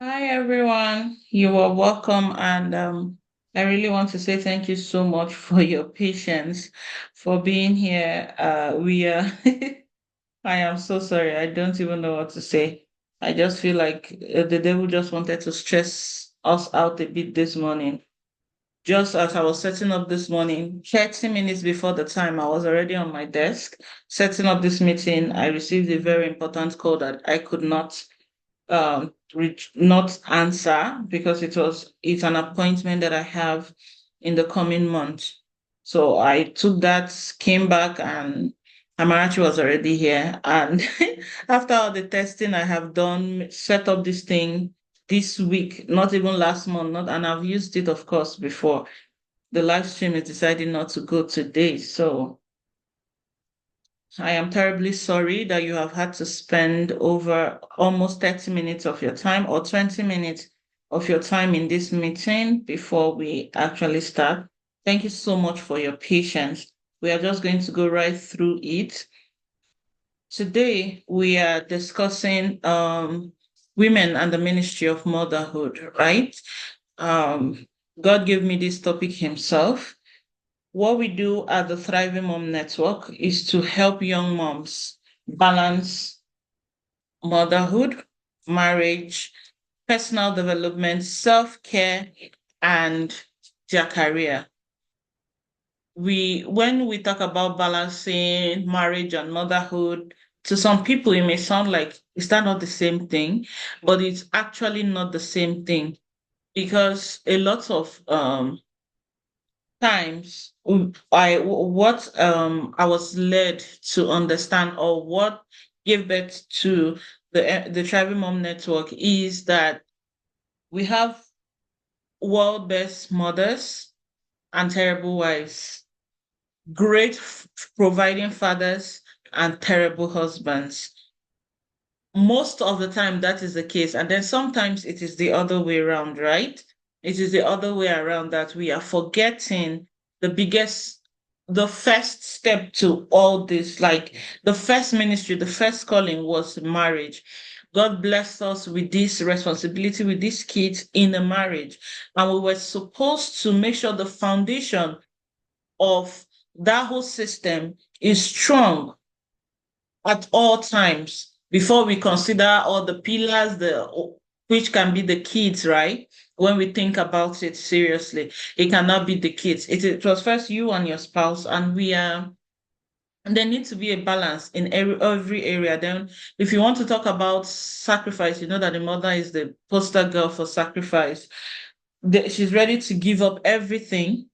Hi everyone, you are welcome, and I really want to say thank you so much for your patience, for being here. We are. I am so sorry. I don't even know what to say. I just feel like the devil just wanted to stress us out a bit this morning. Just as I was setting up this morning, 30 minutes before the time, I was already on my desk setting up this meeting. I received a very important call that I could not not answer because it's an appointment that I have in the coming month. So I took that, came back, and Amarachi was already here. And after all the testing I have done, set up this thing this week, not even last month, not and I've used it, of course, before. The live stream is deciding not to go today. So I am terribly sorry that you have had to spend over almost 30 minutes of your time or 20 minutes of your time in this meeting before we actually start. Thank you so much for your patience. We are just going to go right through it. Today, we are discussing women and the ministry of motherhood, right? Um, God gave me this topic himself. What we do at the Thriving Mom Network is to help young moms balance motherhood, marriage, personal development, self care, and their career. When we talk about balancing marriage and motherhood, to some people, it may sound like, is that not the same thing? But it's actually not the same thing because a lot of times I was led to understand, or what gave birth to the Tribal Mom Network, is that we have world best mothers and terrible wives, great providing fathers and terrible husbands. Most of the time that is the case, and then sometimes it is the other way around, right? It is the other way around, that we are forgetting the biggest, the first step to all this. Like, the first ministry, the first calling was marriage. God blessed us with this responsibility, with these kids in a marriage, and we were supposed to make sure the foundation of that whole system is strong at all times before we consider all the pillars, which can be the kids, right? When we think about it seriously, it cannot be the kids. It was first you and your spouse, and we are. And there needs to be a balance in every area. Then, if you want to talk about sacrifice, you know that the mother is the poster girl for sacrifice. She's ready to give up everything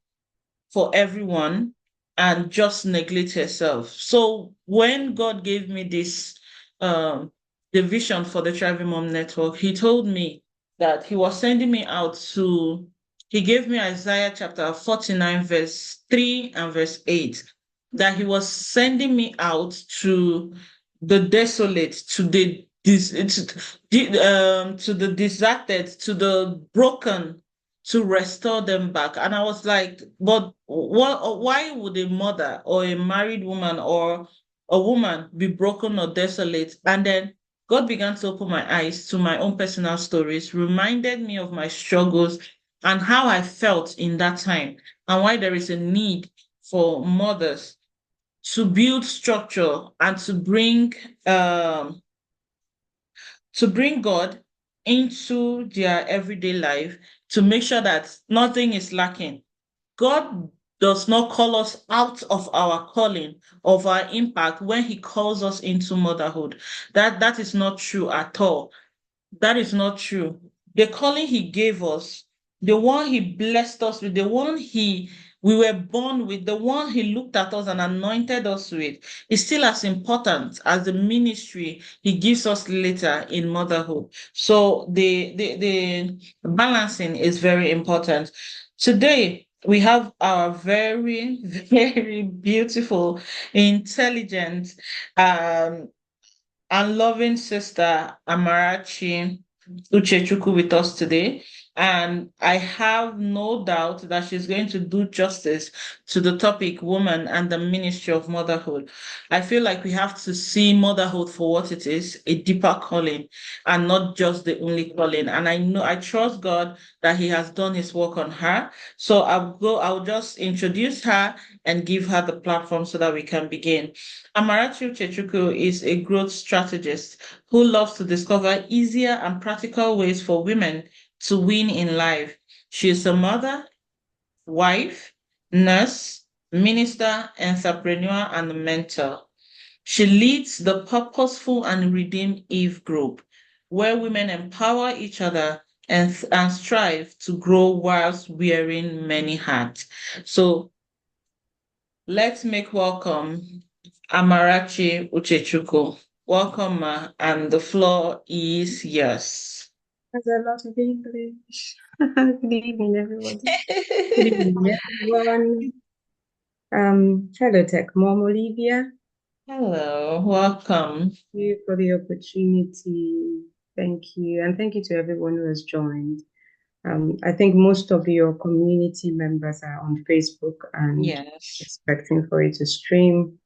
for everyone and just neglect herself. So when God gave me this the vision for the Thriving Mom Network, he told me that he was sending me out to, he gave me Isaiah chapter 49, verse 3 and verse 8, that he was sending me out to the desolate, to to the deserted, to the broken, to restore them back. And I was like, but why would a mother or a married woman or a woman be broken or desolate? And then God began to open my eyes to my own personal stories, reminded me of my struggles and how I felt in that time, and why there is a need for mothers to build structure and um to bring God into their everyday life, to make sure that nothing is lacking. God does not call us out of our calling, of our impact, when he calls us into motherhood. That is not true at all. That is not true. The calling he gave us, the one he blessed us with, the one he we were born with, the one he looked at us and anointed us with, is still as important as the ministry he gives us later in motherhood. So the balancing is very important. Today we have our very, very beautiful, intelligent, um, and loving sister Amarachi Uchechukwu with us today. And I have no doubt that she's going to do justice to the topic woman and the ministry of motherhood. I feel like we have to see motherhood for what it is, a deeper calling, and not just the only calling. And I trust God that He has done His work on her. So I'll just introduce her and give her the platform so that we can begin. Amarachi Uchechukwu is a growth strategist who loves to discover easier and practical ways for women to win in life. She is a mother, wife, nurse, minister, entrepreneur, and mentor. She leads the Purposeful and Redeemed Eve group, where women empower each other and strive to grow whilst wearing many hats. So let's make welcome Amarachi Uchechukwu. Welcome, Ma, and the floor is yours. There's a lot of English. Good evening, everybody. Good evening, everyone. Hello, Tech Mom Olivia. Hello, welcome. Thank you for the opportunity. Thank you. And thank you to everyone who has joined. I think most of your community members are on Facebook and Yes. expecting for it to stream.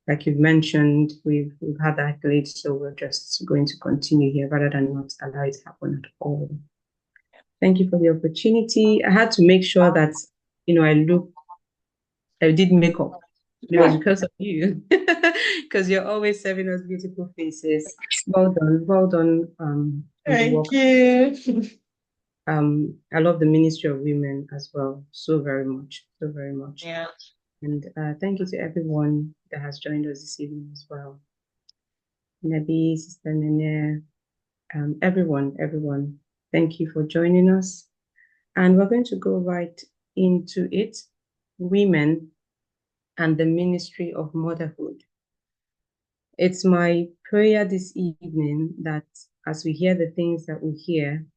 Like you've mentioned, we've had that glitch, so we're just going to continue here rather than not allow it to happen at all. Thank you for the opportunity. I had to make sure that, I did makeup. It was because of you, because you're always serving us beautiful faces. Well done, well done on the work. Thank you. I love the Ministry of Women as well, so very much, so very much. Yeah. And thank you to everyone that has joined us this evening as well. Nabi, Sister Nene, everyone, thank you for joining us. And we're going to go right into it. Women and the ministry of motherhood. It's my prayer this evening that as we hear the things that we hear,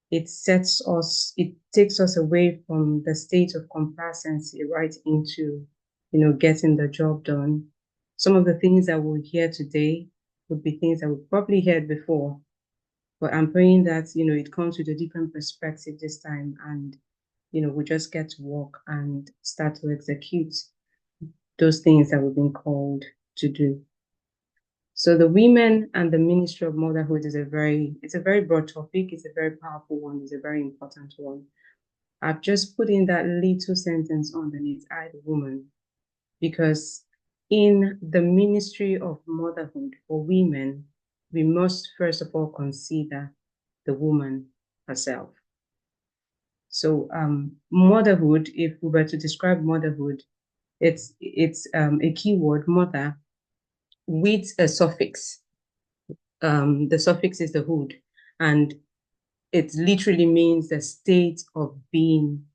it takes us away from the state of complacency right into, getting the job done. Some of the things that we'll hear today would be things that we've probably heard before, but I'm praying that, it comes with a different perspective this time and, we just get to work and start to execute those things that we've been called to do. So the women and the ministry of motherhood is it's a very broad topic. It's a very powerful one. It's a very important one. I've just put in that little sentence underneath, I, the woman, because in the ministry of motherhood for women, we must first of all consider the woman herself. So motherhood, if we were to describe motherhood, it's a keyword, mother, with a suffix. The suffix is the hood, and it literally means the state of being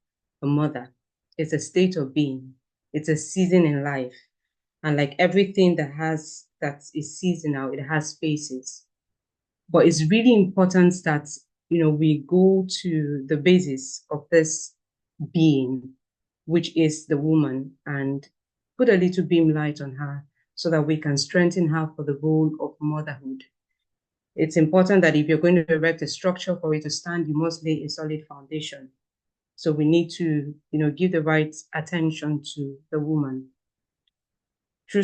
a mother. It's a state of being. It's a season in life. And like everything that is seasonal, it has phases. But it's really important that, we go to the basis of this being, which is the woman, and put a little beam light on her so that we can strengthen her for the role of motherhood. It's important that if you're going to erect a structure for it to stand, you must lay a solid foundation. So we need to, give the right attention to the woman. True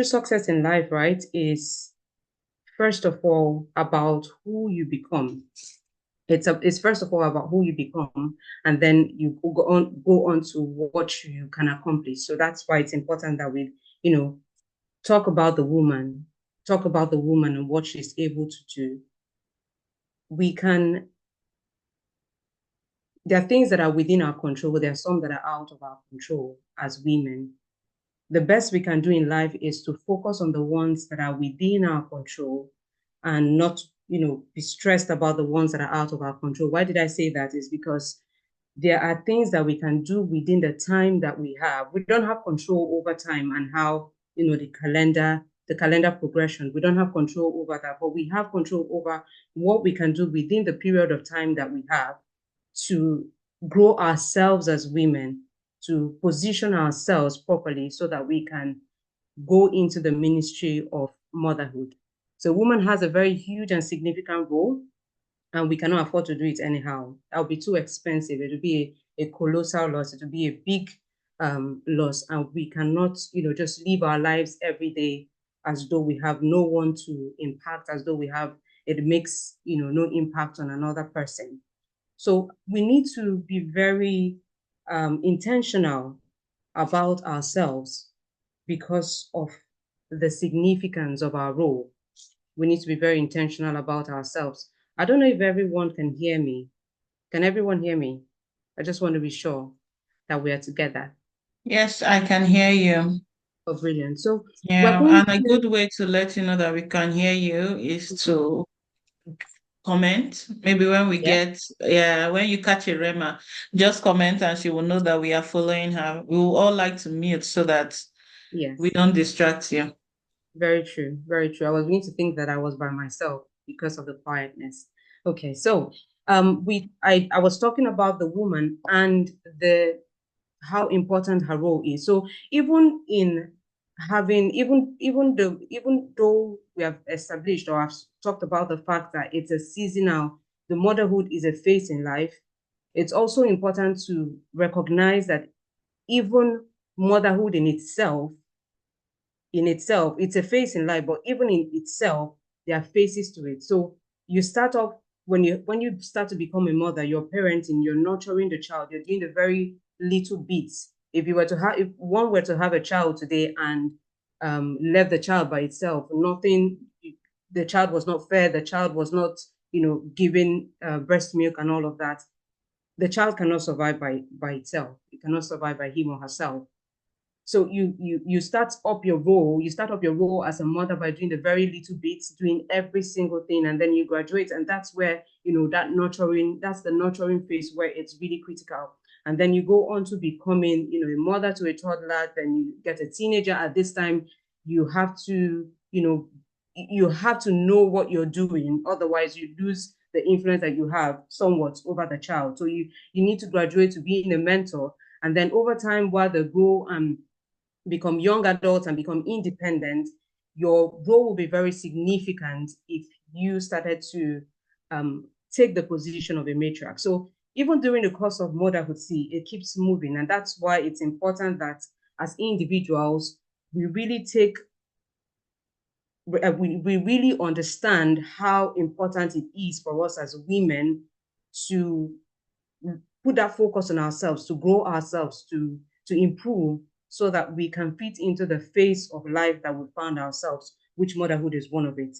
success in life, right, is first of all about who you become. It's first of all about who you become, and then you go on to what you can accomplish. So that's why it's important that we, talk about the woman and what she's able to do. There are things that are within our control, there are some that are out of our control as women. The best we can do in life is to focus on the ones that are within our control and not, be stressed about the ones that are out of our control. Why did I say that? Is because there are things that we can do within the time that we have. We don't have control over time and how, the calendar progression. We don't have control over that, but we have control over what we can do within the period of time that we have to grow ourselves as women, to position ourselves properly so that we can go into the ministry of motherhood. So woman has a very huge and significant role. and we cannot afford to do it anyhow. That would be too expensive. It would be a colossal loss. It would be a big loss, and we cannot, just live our lives every day as though we have no one to impact, as though we have it makes no impact on another person. So we need to be very intentional about ourselves because of the significance of our role. We need to be very intentional about ourselves. I don't know if everyone can hear me. Can everyone hear me? I just want to be sure that we are together. Yes, I can hear you. Oh, brilliant. So we're Yeah, going and a to, good way to let you know that we can hear you is to comment. Maybe when we yeah, get, yeah, when you catch a Rema, just comment and she will know that we are following her. We will all like to mute so that we yes, don't distract you. very true, very true. I was beginning to think that I was by myself because of the quietness. Okay, so I was talking about the woman and the how important her role is. So even in having even though we have established or have talked about the fact that it's a seasonal, the motherhood is a phase in life, it's also important to recognize that even motherhood in itself, it's a phase in life, but even in itself, there are phases to it. So you start off when you start to become a mother, you're parenting, you're nurturing the child, you're doing the very little bits. If one were to have a child today and left the child by itself, nothing, the child was not fed, the child was not, given breast milk and all of that. The child cannot survive by itself. It cannot survive by him or herself. So you start up your role as a mother by doing the very little bits, doing every single thing, and then you graduate, and that's where that's the nurturing phase where it's really critical. And then you go on to becoming a mother to a toddler, then you get a teenager. At this time, you have to know what you're doing, otherwise you lose the influence that you have somewhat over the child. So you need to graduate to being a mentor, and then over time, while they grow and become young adults and become independent, your role will be very significant if you started to take the position of a matriarch. So even during the course of motherhood, see, it keeps moving. And that's why it's important that as individuals, we really take we really understand how important it is for us as women to put that focus on ourselves, to grow ourselves, to improve, so that we can fit into the phase of life that we found ourselves, which motherhood is one of it.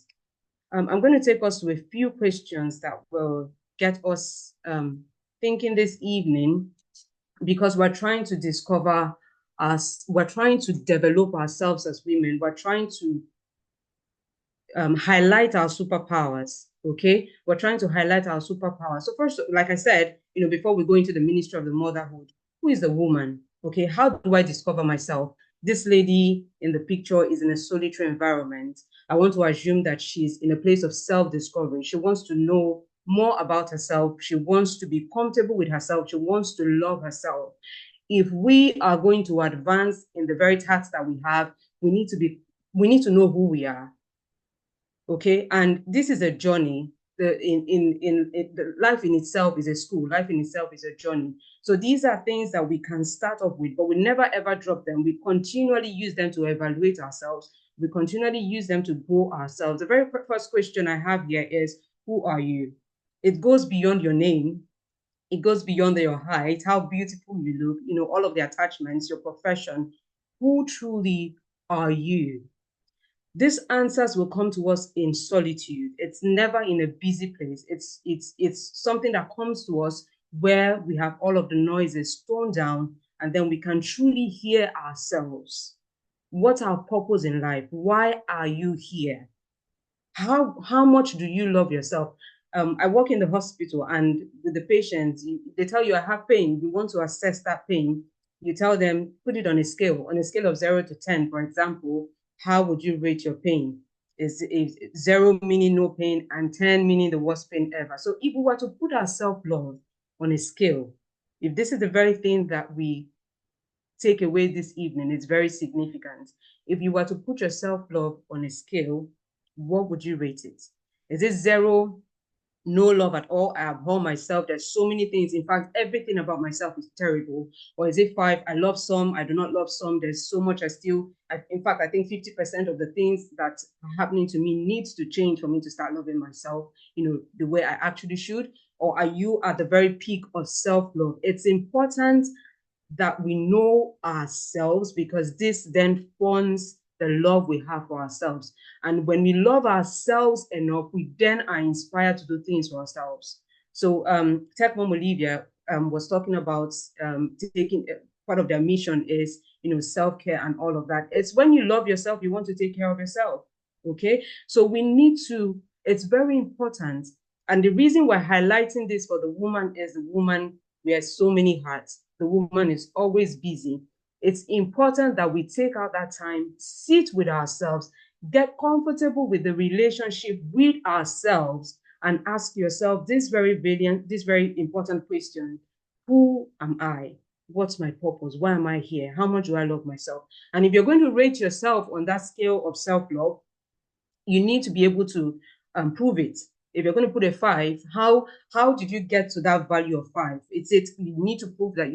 I'm going to take us to a few questions that will get us thinking this evening, because we're trying to develop ourselves as women. We're trying to highlight our superpowers. Okay, we're trying to highlight our superpowers. So first, like I said, before we go into the ministry of the motherhood, who is the woman? Okay, how do I discover myself? This lady in the picture is in a solitary environment. I want to assume that she's in a place of self-discovery. She wants to know more about herself. She wants to be comfortable with herself. She wants to love herself. If we are going to advance in the very tasks that we have, we need to know who we are. Okay, and this is a journey. The life in itself is a school. Life in itself is a journey. So these are things that we can start off with, but we never ever drop them. We continually use them to evaluate ourselves. We continually use them to grow ourselves. The very first question I have here is, who are you? It goes beyond your name. It goes beyond your height, how beautiful you look, all of the attachments, your profession. Who truly are you? These answers will come to us in solitude. It's never in a busy place. It's something that comes to us where we have all of the noises toned down, and then we can truly hear ourselves. What's our purpose in life? Why are you here? How much do you love yourself? I work in the hospital, and with the patients, they tell you I have pain. You want to assess that pain. You tell them, put it on a scale of 0 to 10, for example. How would you rate your pain? Is 0 meaning no pain and 10 meaning the worst pain ever? So if we were to put our self-love on a scale, if this is the very thing that we take away this evening, it's very significant. If you were to put your self-love on a scale, what would you rate it? Is it 0 no love at all. I abhor myself. There's so many things. In fact, everything about myself is terrible. Or is it 5? I love some, I do not love some. There's so much in fact, I think 50% of the things that are happening to me needs to change for me to start loving myself, the way I actually should. Or are you at the very peak of self-love? It's important that we know ourselves, because this then forms the love we have for ourselves. And when we love ourselves enough, we then are inspired to do things for ourselves. So Tech Mom Olivia was talking about taking part of their mission is, self-care and all of that. It's when you love yourself, you want to take care of yourself. Okay. So it's very important. And the reason we're highlighting this for the woman is the woman wears so many hats. The woman is always busy. It's important that we take out that time, sit with ourselves, get comfortable with the relationship with ourselves, and ask yourself this very important question: who am I? What's my purpose? Why am I here? How much do I love myself? And if you're going to rate yourself on that scale of self-love, you need to be able to prove it. If you're going to put a 5, how did you get to that value of 5? You need to prove that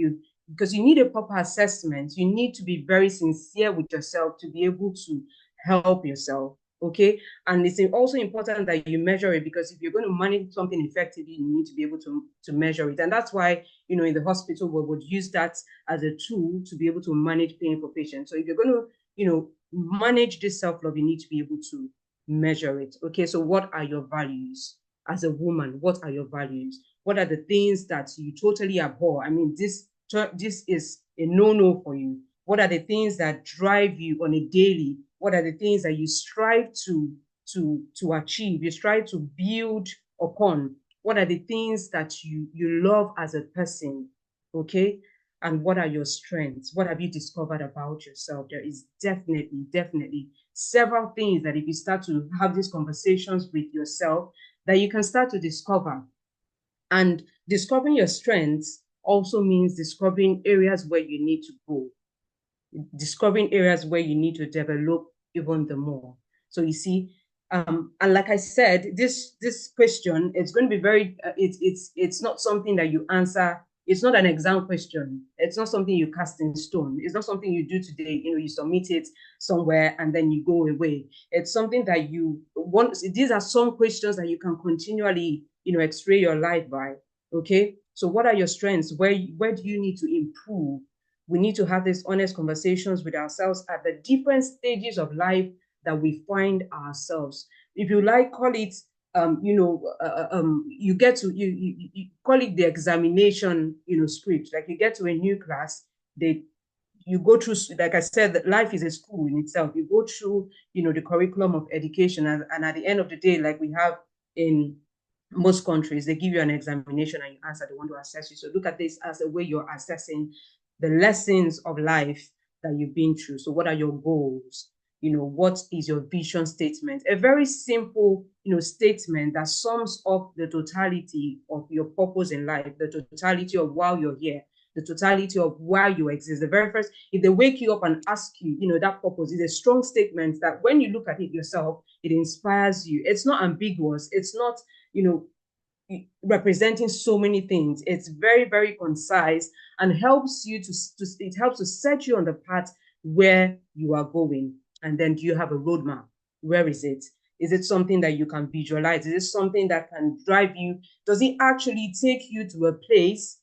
because you need a proper assessment. You need to be very sincere with yourself to be able to help yourself. Okay. And it's also important that you measure it, because if you're going to manage something effectively, you need to be able to measure it. And that's why, in the hospital, we would use that as a tool to be able to manage pain for patients. So if you're going to, manage this self-love, you need to be able to measure it. Okay, so what are your values as a woman? What are your values? What are the things that you totally abhor? I mean, this is a no-no for you. What are the things that drive you on a daily? What are the things that you strive to achieve? You strive to build upon? What are the things that you love as a person? Okay, and what are your strengths? What have you discovered about yourself? There is definitely several things that if you start to have these conversations with yourself, that you can start to discover. And discovering your strengths also means discovering areas where you need to grow, discovering areas where you need to develop even the more. So you see, and like I said, this question, it's going to be very it's not something that you answer. It's not an exam question. It's not something you cast in stone. It's not something you do today. You submit it somewhere and then you go away. It's something that you want. These are some questions that you can continually x-ray your life by. Okay, so what are your strengths? Where do you need to improve? We need to have these honest conversations with ourselves at the different stages of life that we find ourselves. If you like, call it, you get to, you call it the examination, script. Like you get to a new class, you go through, like I said, life is a school in itself. You go through, the curriculum of education, and at the end of the day, like we have in most countries, they give you an examination and you answer. They want to assess you. So look at this as a way you're assessing the lessons of life that you've been through. So what are your goals? What is your vision statement? A very simple, statement that sums up the totality of your purpose in life, the totality of why you're here, the totality of why you exist. The very first, if they wake you up and ask you, that purpose is a strong statement that when you look at it yourself, it inspires you. It's not ambiguous. It's not, representing so many things. It's very, very concise and helps you it helps to set you on the path where you are going. And then do you have a roadmap? Where is it? Is it something that you can visualize? Is it something that can drive you? Does it actually take you to a place,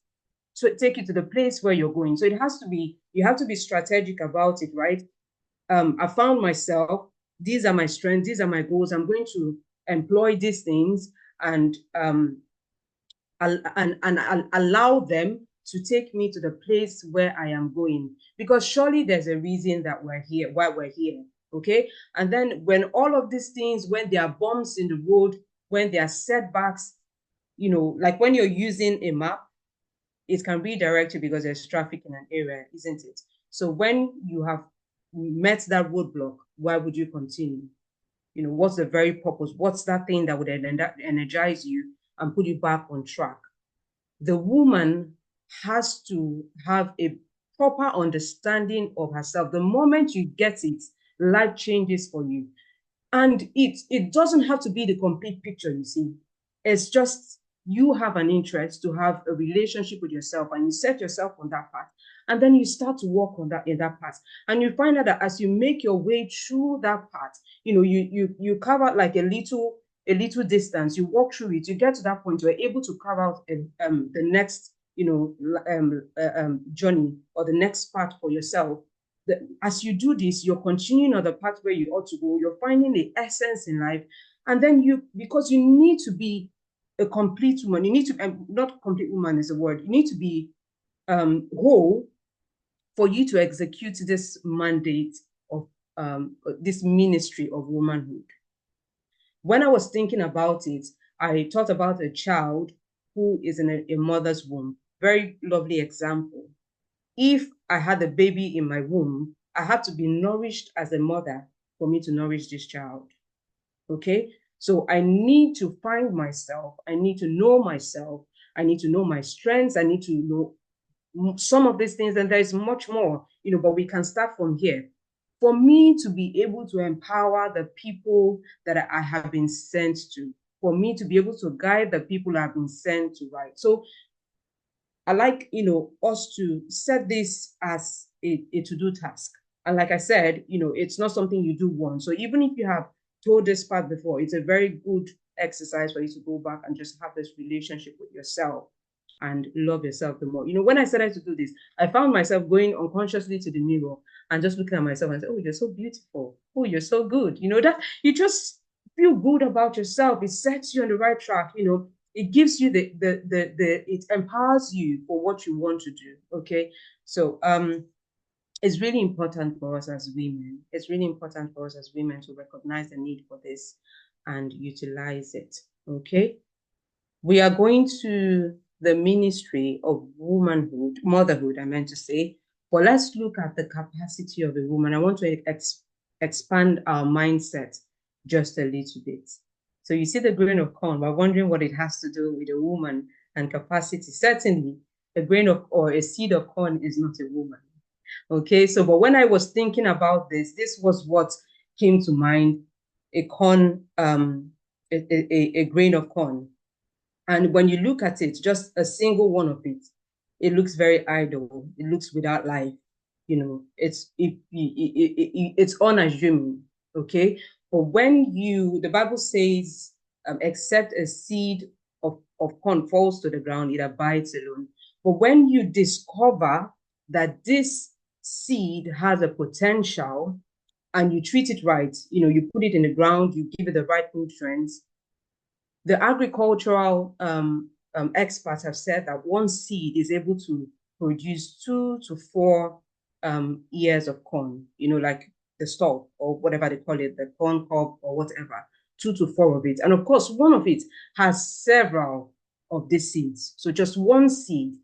to take you to the place where you're going? So you have to be strategic about it, right? I found myself, these are my strengths, these are my goals. I'm going to employ these things and and allow them to take me to the place where I am going. Because surely there's a reason that we're here, why we're here. Okay. And then when all of these things, when there are bumps in the road, when there are setbacks, like when you're using a map, it can redirect you because there's traffic in an area, isn't it? So when you have met that roadblock, why would you continue? What's the very purpose? What's that thing that would energize you and put you back on track? The woman has to have a proper understanding of herself. The moment you get it, life changes for you. And it doesn't have to be the complete picture, you see. It's just you have an interest to have a relationship with yourself, and you set yourself on that path, and then you start to walk on that in that path, and you find out that as you make your way through that path, you carve out like a little distance, you walk through it, you get to that point, you're able to carve out the next journey, or the next path for yourself. As you do this, you're continuing on the path where you ought to go, you're finding the essence in life, and then because you need to be a complete woman, you need to, not complete woman is a word, you need to be whole for you to execute this mandate of this ministry of womanhood. When I was thinking about it, I thought about a child who is in a mother's womb. Very lovely example. If I had a baby in my womb, I have to be nourished as a mother for me to nourish this child. Okay? So I need to find myself. I need to know myself. I need to know my strengths. I need to know some of these things, and there's much more, but we can start from here. For me to be able to empower the people that I have been sent to, for me to be able to guide the people I've been sent to, right? So I like, us to set this as a to-do task. And like I said, it's not something you do once. So even if you have told this part before, it's a very good exercise for you to go back and just have this relationship with yourself and love yourself the more. When I started to do this, I found myself going unconsciously to the mirror and just looking at myself and say, oh, you're so beautiful. Oh, you're so good. That you just feel good about yourself. It sets you on the right track. It gives you it empowers you for what you want to do. Okay. So it's really important for us as women. It's really important for us as women to recognize the need for this and utilize it. Okay. We are going to the ministry of womanhood, motherhood, I meant to say. But let's look at the capacity of a woman. I want to expand our mindset just a little bit. So you see the grain of corn, we're wondering what it has to do with a woman and capacity. Certainly, a grain of, or a seed of corn is not a woman. Okay, so, but when I was thinking about this was what came to mind, a corn, a grain of corn. And when you look at it, just a single one of it looks very idle. It looks without life. It's unassuming. Okay, but when the Bible says, except a seed of corn falls to the ground, it abides alone. But when you discover that this seed has a potential and you treat it right, you put it in the ground, you give it the right nutrients. The agricultural experts have said that one seed is able to produce 2 to 4 ears of corn, like the stalk or whatever they call it, the corn cob or whatever, 2 to 4 of it. And of course, one of it has several of these seeds. So just one seed,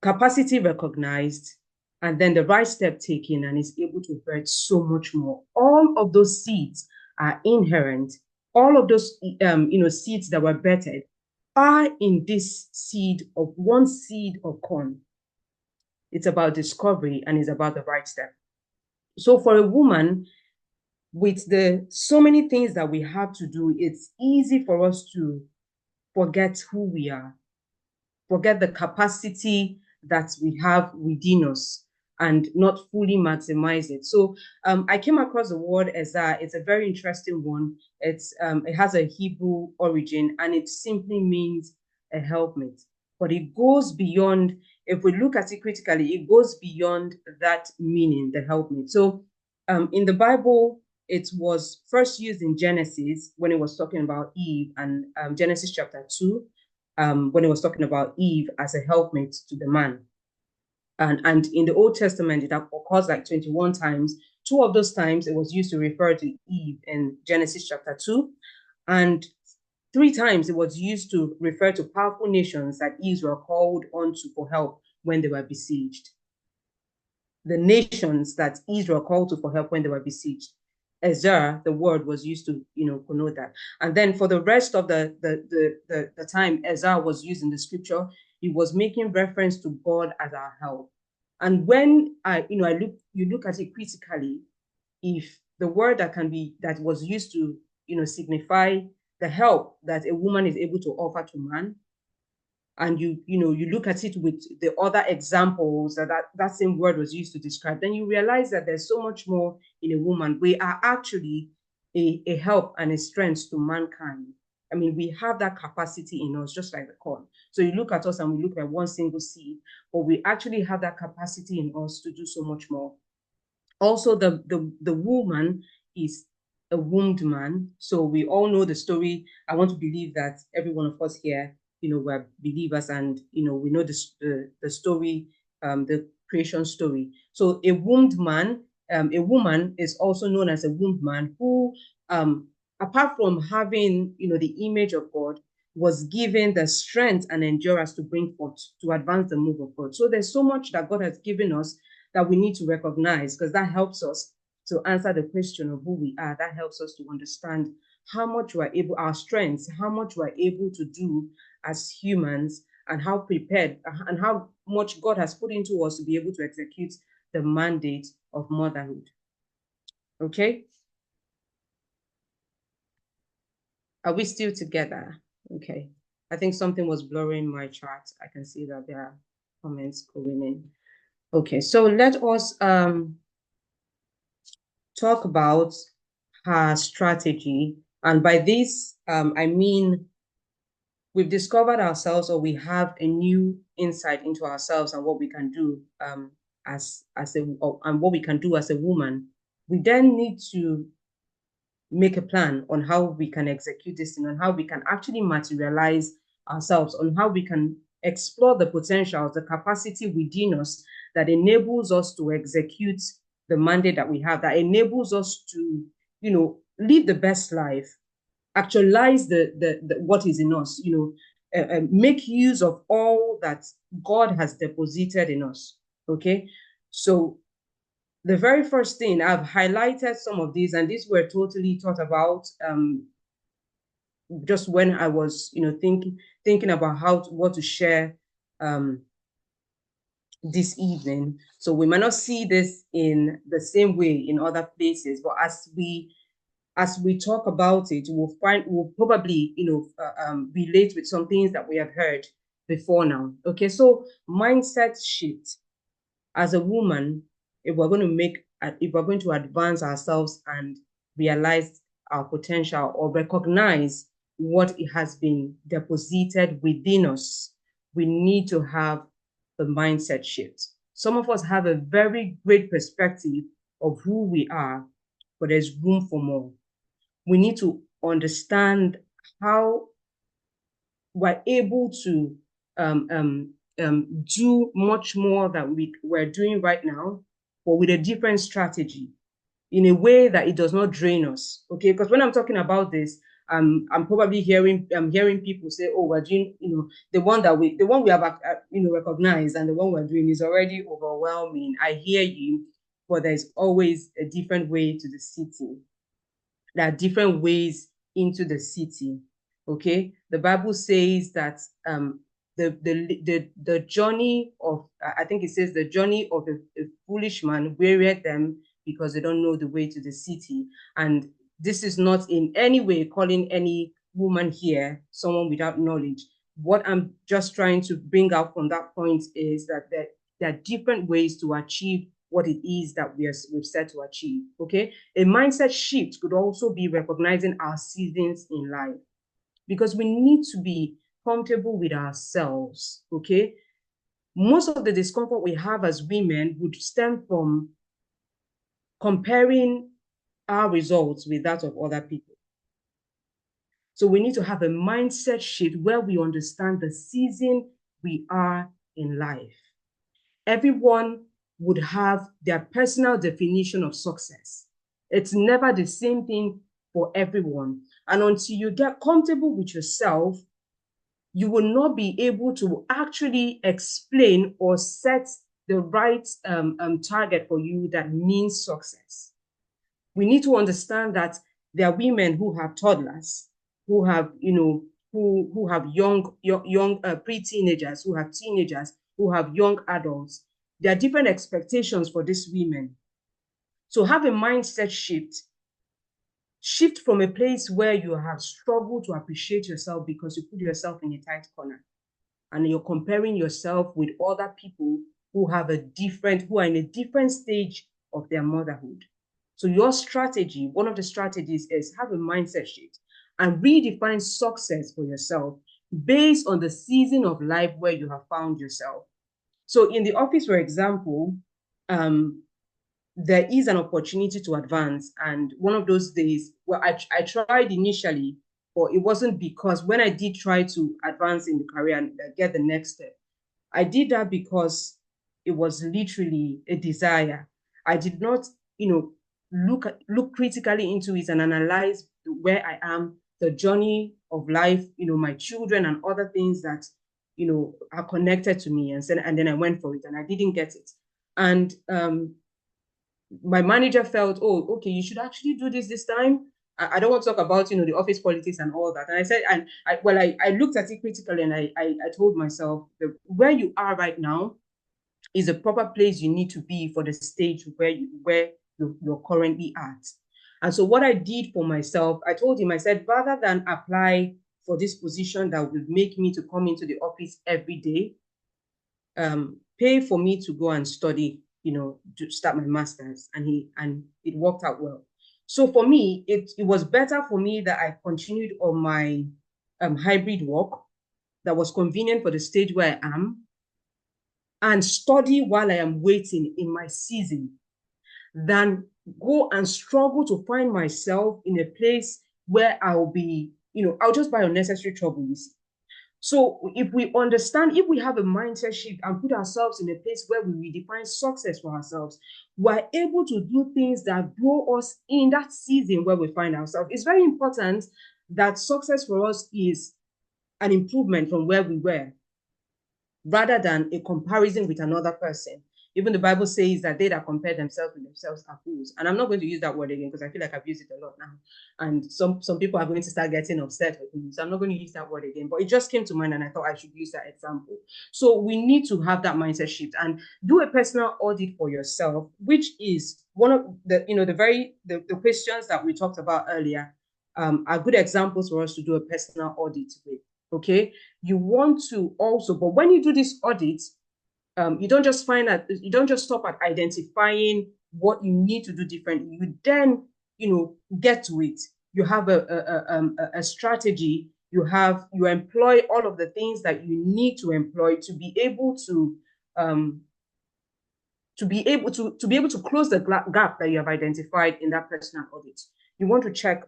capacity recognized, and then the right step taken, and is able to birth so much more. All of those seeds are inherent. All of those seeds that were birthed are in this one seed of corn. It's about discovery, and it's about the right step. So for a woman, with so many things that we have to do, it's easy for us to forget who we are, forget the capacity that we have within us, and not fully maximize it. So I came across the word Ezah. It's a very interesting one. It has a Hebrew origin, and it simply means a helpmate. But it goes beyond, if we look at it critically, it goes beyond that meaning, the helpmate. So in the Bible, it was first used in Genesis when it was talking about Eve, and Genesis chapter 2, when it was talking about Eve as a helpmate to the man. And in the Old Testament, it occurs like 21 times. 2 of those times, it was used to refer to Eve in Genesis chapter 2. And 3 times, it was used to refer to powerful nations that Israel called onto for help when they were besieged. The nations that Israel called to for help when they were besieged. Ezra, the word was used to, connote that. And then for the rest of the time Ezra was used in the scripture, he was making reference to God as our help. And when you look at it critically, if the word that was used to, signify the help that a woman is able to offer to man, and you look at it with the other examples that same word was used to describe, then you realize that there's so much more in a woman. We are actually a help and a strength to mankind. I mean, we have that capacity in us, just like the corn. So you look at us and we look at one single seed, but we actually have that capacity in us to do so much more. Also, the woman is a wombed man. So we all know the story. I want to believe that every one of us here, we're believers, and we know the story, the creation story. So a wombed man, a woman is also known as a wombed man who, apart from having the image of God, was given the strength and endurance to bring forth, to advance the move of God. So there's so much that God has given us that we need to recognize, because that helps us to answer the question of who we are. That helps us to understand how much we're able, our strengths, how much we're able to do as humans, and how prepared and how much God has put into us to be able to execute the mandate of motherhood. Okay? Are we still together? Okay. I think something was blurring my chart. I can see that there are comments going in. Okay, so let us talk about her strategy. And by this, I mean, we've discovered ourselves, or we have a new insight into ourselves and what we can do and what we can do as a woman. We then need to make a plan on how we can execute this and on how we can actually materialize ourselves, on how we can explore the potentials, the capacity within us that enables us to execute the mandate that we have, that enables us to, live the best life, actualize the what is in us, make use of all that God has deposited in us. Okay, so the very first thing, I've highlighted some of these, and these were totally thought about just when I was, thinking about what to share this evening. So we might not see this in the same way in other places, but as we talk about it, we'll probably, relate with some things that we have heard before now. Okay, so mindset shift. As a woman, if we're going to advance ourselves and realize our potential, or recognize what it has been deposited within us, we need to have the mindset shift. Some of us have a very great perspective of who we are, but there's room for more. We need to understand how we're able to do much more than we're doing right now, but with a different strategy, in a way that it does not drain us. Okay, because when I'm talking about this, I'm probably hearing people say, "Oh, we're doing, the one we have, recognized, and the one we're doing is already overwhelming." I hear you, but there's always a different way to the city. There are different ways into the city. Okay, the Bible says that the journey of, I think it says, the journey of a foolish man wearieth them, because they don't know the way to the city. And this is not in any way calling any woman here someone without knowledge. What I'm just trying to bring out from that point is that there are different ways to achieve what it is that we've set to achieve. Okay, a mindset shift could also be recognizing our seasons in life, because we need to be comfortable with ourselves. Okay, most of the discomfort we have as women would stem from comparing our results with that of other people. So we need to have a mindset shift where we understand the season we are in life. Everyone would have their personal definition of success. It's never the same thing for everyone. And until you get comfortable with yourself, you will not be able to actually explain or set the right target for you that means success. We need to understand that there are women who have toddlers, who have, who have young pre-teenagers, who have teenagers, who have young adults. There are different expectations for these women. So have a mindset shift shift from a place where you have struggled to appreciate yourself because you put yourself in a tight corner and you're comparing yourself with other people who are in a different stage of their motherhood. So your strategy, one of the strategies is have a mindset shift and redefine success for yourself based on the season of life where you have found yourself. So in the office, for example, there is an opportunity to advance. And one of those days, well, I tried initially, but it wasn't because when I did try to advance in the career and get the next step, I did that because it was literally a desire. I did not, look critically into it and analyze where I am, the journey of life, my children and other things that, are connected to me. And then I went for it and I didn't get it. And my manager felt, oh, okay, you should actually do this time. I don't want to talk about, the office politics and all that. And I said, and I looked at it critically and I told myself that where you are right now is a proper place you need to be for the stage where you're currently at. And so what I did for myself, I told him, I said, rather than apply for this position that would make me to come into the office every day, pay for me to go and study, to start my master's, and it worked out well. So for me, it was better for me that I continued on my hybrid work that was convenient for the stage where I am, and study while I am waiting in my season, than go and struggle to find myself in a place where I'll be, I'll just buy unnecessary troubles. So if we understand, if we have a mindset shift and put ourselves in a place where we redefine success for ourselves, we're able to do things that grow us in that season where we find ourselves. It's very important that success for us is an improvement from where we were, rather than a comparison with another person. Even the Bible says that they that compare themselves with themselves are fools. And I'm not going to use that word again because I feel like I've used it a lot now. And some people are going to start getting upset with me. So I'm not going to use that word again. But it just came to mind and I thought I should use that example. So we need to have that mindset shift and do a personal audit for yourself, which is one of the, the questions that we talked about earlier, are good examples for us to do a personal audit with. Okay, you want to also, but when you do this audit, you don't just stop at identifying what you need to do differently. You then, get to it. You have a strategy. You employ all of the things that you need to employ to be able to close the gap that you have identified in that personal audit. You want to check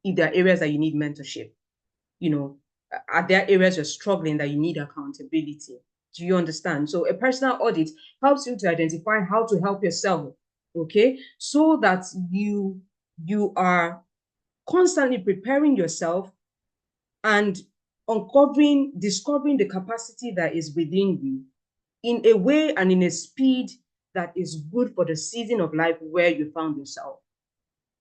if there are areas that you need mentorship. Are there areas you're struggling that you need accountability? Do you understand? So a personal audit helps you to identify how to help yourself, okay? So that you are constantly preparing yourself and discovering the capacity that is within you in a way and in a speed that is good for the season of life where you found yourself,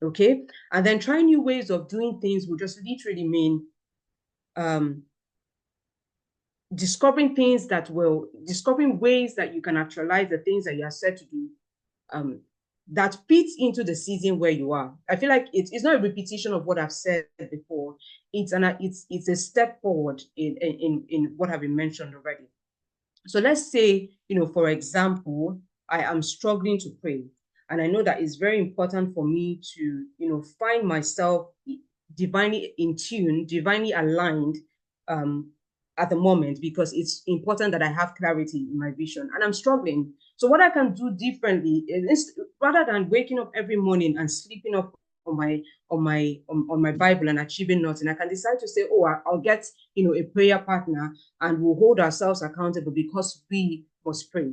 okay? And then trying new ways of doing things will just literally mean discovering ways that you can actualize the things that you are set to do, that fits into the season where you are. I feel like it's not a repetition of what I've said before. It's a step forward in what have been mentioned already. So let's say, for example, I am struggling to pray, and I know that it's very important for me to, find myself divinely in tune, divinely aligned, at the moment, because it's important that I have clarity in my vision and I'm struggling. So what I can do differently is, rather than waking up every morning and sleeping up on my Bible and achieving nothing, I can decide to say, oh, I'll get, a prayer partner and we'll hold ourselves accountable because we must pray.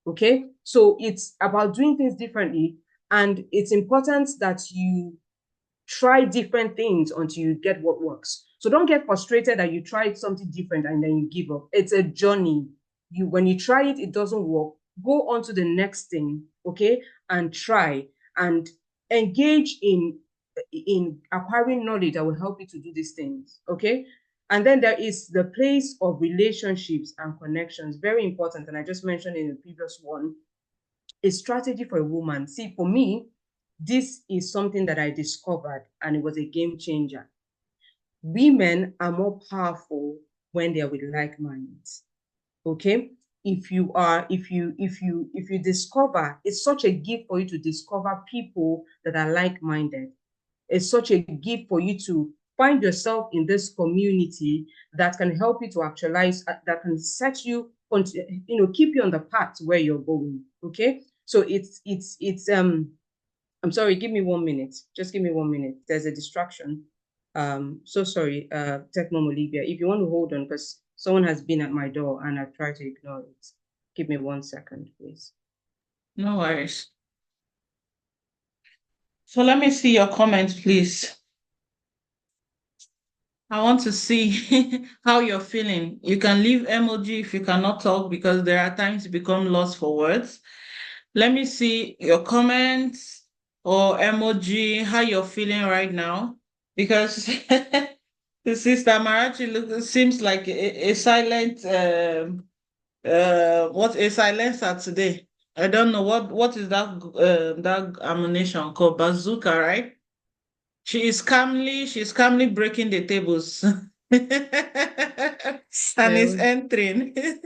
Okay. So it's about doing things differently. And it's important that you try different things until you get what works. So don't get frustrated that you tried something different and then you give up. It's a journey. When you try it, it doesn't work. Go on to the next thing, okay? And try and engage in acquiring knowledge that will help you to do these things, okay? And then there is the place of relationships and connections, very important. And I just mentioned in the previous one, a strategy for a woman. See, for me, this is something that I discovered, and it was a game changer. Women are more powerful when they're with like minds. Okay, if you discover, it's such a gift for you to discover people that are like-minded. It's such a gift for you to find yourself in this community that can help you to actualize, that can set you on, keep you on the path where you're going. Okay, so it's I'm sorry, give me 1 minute. Just give me 1 minute. There's a distraction. So sorry, Tech Mom Olivia. If you want to hold on, because someone has been at my door and I've tried to ignore it. Give me 1 second, please. No worries. So let me see your comment, please. I want to see how you're feeling. You can leave emoji if you cannot talk because there are times you become lost for words. Let me see your comments or emoji, how you're feeling right now. Because the sister Amarachi seems like a silent what a silencer today. I don't know what is that ammunition called, bazooka, right? She's calmly breaking the tables. And is Well, entering. I'm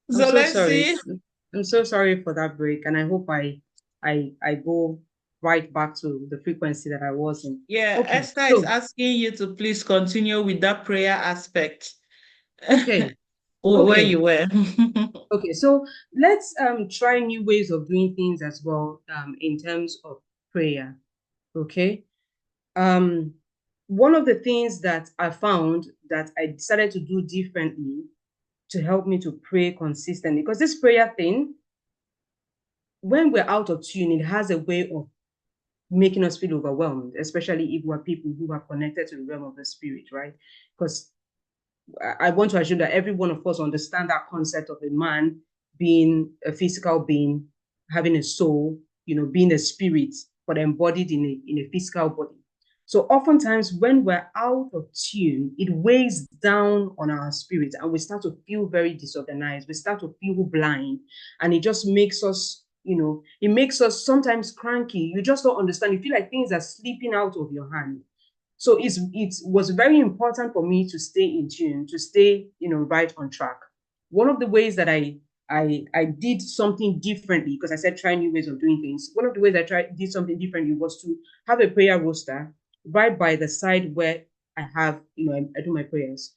So so let's sorry. see. I'm so sorry for that break, and I hope I go right back to the frequency that I was in. Yeah, Okay, Esther is so asking you to please continue with that prayer aspect. okay, Where okay, you were. okay. So let's try new ways of doing things as well in terms of prayer. Okay. Um, one of the things that I found that I decided to do differently to help me to pray consistently, because this prayer thing, when we're out of tune, it has a way of making us feel overwhelmed, especially if we're people who are connected to the realm of the spirit, right? Because I want to assume that every one of us understand that concept of a man being a physical being, having a soul, being a spirit, but embodied in a physical body. So oftentimes when we're out of tune, it weighs down on our spirit and we start to feel very disorganized. We start to feel blind, and it just makes us, it makes us sometimes cranky. You just don't understand. You feel like things are slipping out of your hand. So it was very important for me to stay in tune, to stay, right on track. One of the ways that I did something differently, because I said try new ways of doing things. One of the ways did something differently was to have a prayer roster right by the side where I have, I do my prayers,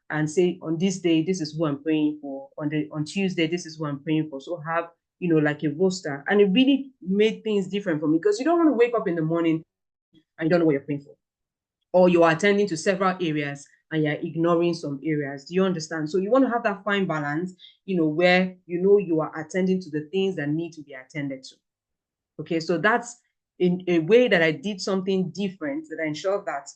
and say on this day, this is who I'm praying for. On Tuesday, this is who I'm praying for. So have, like a roster. And it really made things different for me, because you don't want to wake up in the morning and you don't know what you're praying for, or you are attending to several areas and you're ignoring some areas. Do you understand? So you want to have that fine balance, where you are attending to the things that need to be attended to. Okay, so that's in a way that I did something different, that I ensured that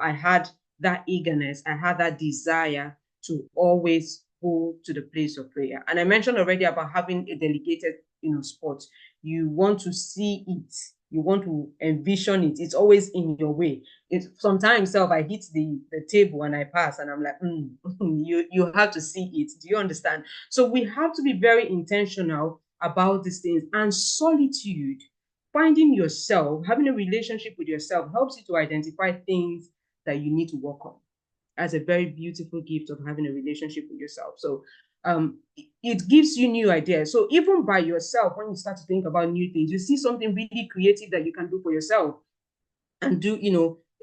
I had that eagerness, I had that desire to always go to the place of prayer. And I mentioned already about having a delegated spot. You want to see it, you want to envision it. It's always in your way. Sometimes self I hit the table and I pass and I'm like, you have to see it. Do you understand? So we have to be very intentional about these things. And solitude, finding yourself, having a relationship with yourself, helps you to identify things that you need to work on. As a very beautiful gift of having a relationship with yourself. So it gives you new ideas. So even by yourself, when you start to think about new things, you see something really creative that you can do for yourself, and do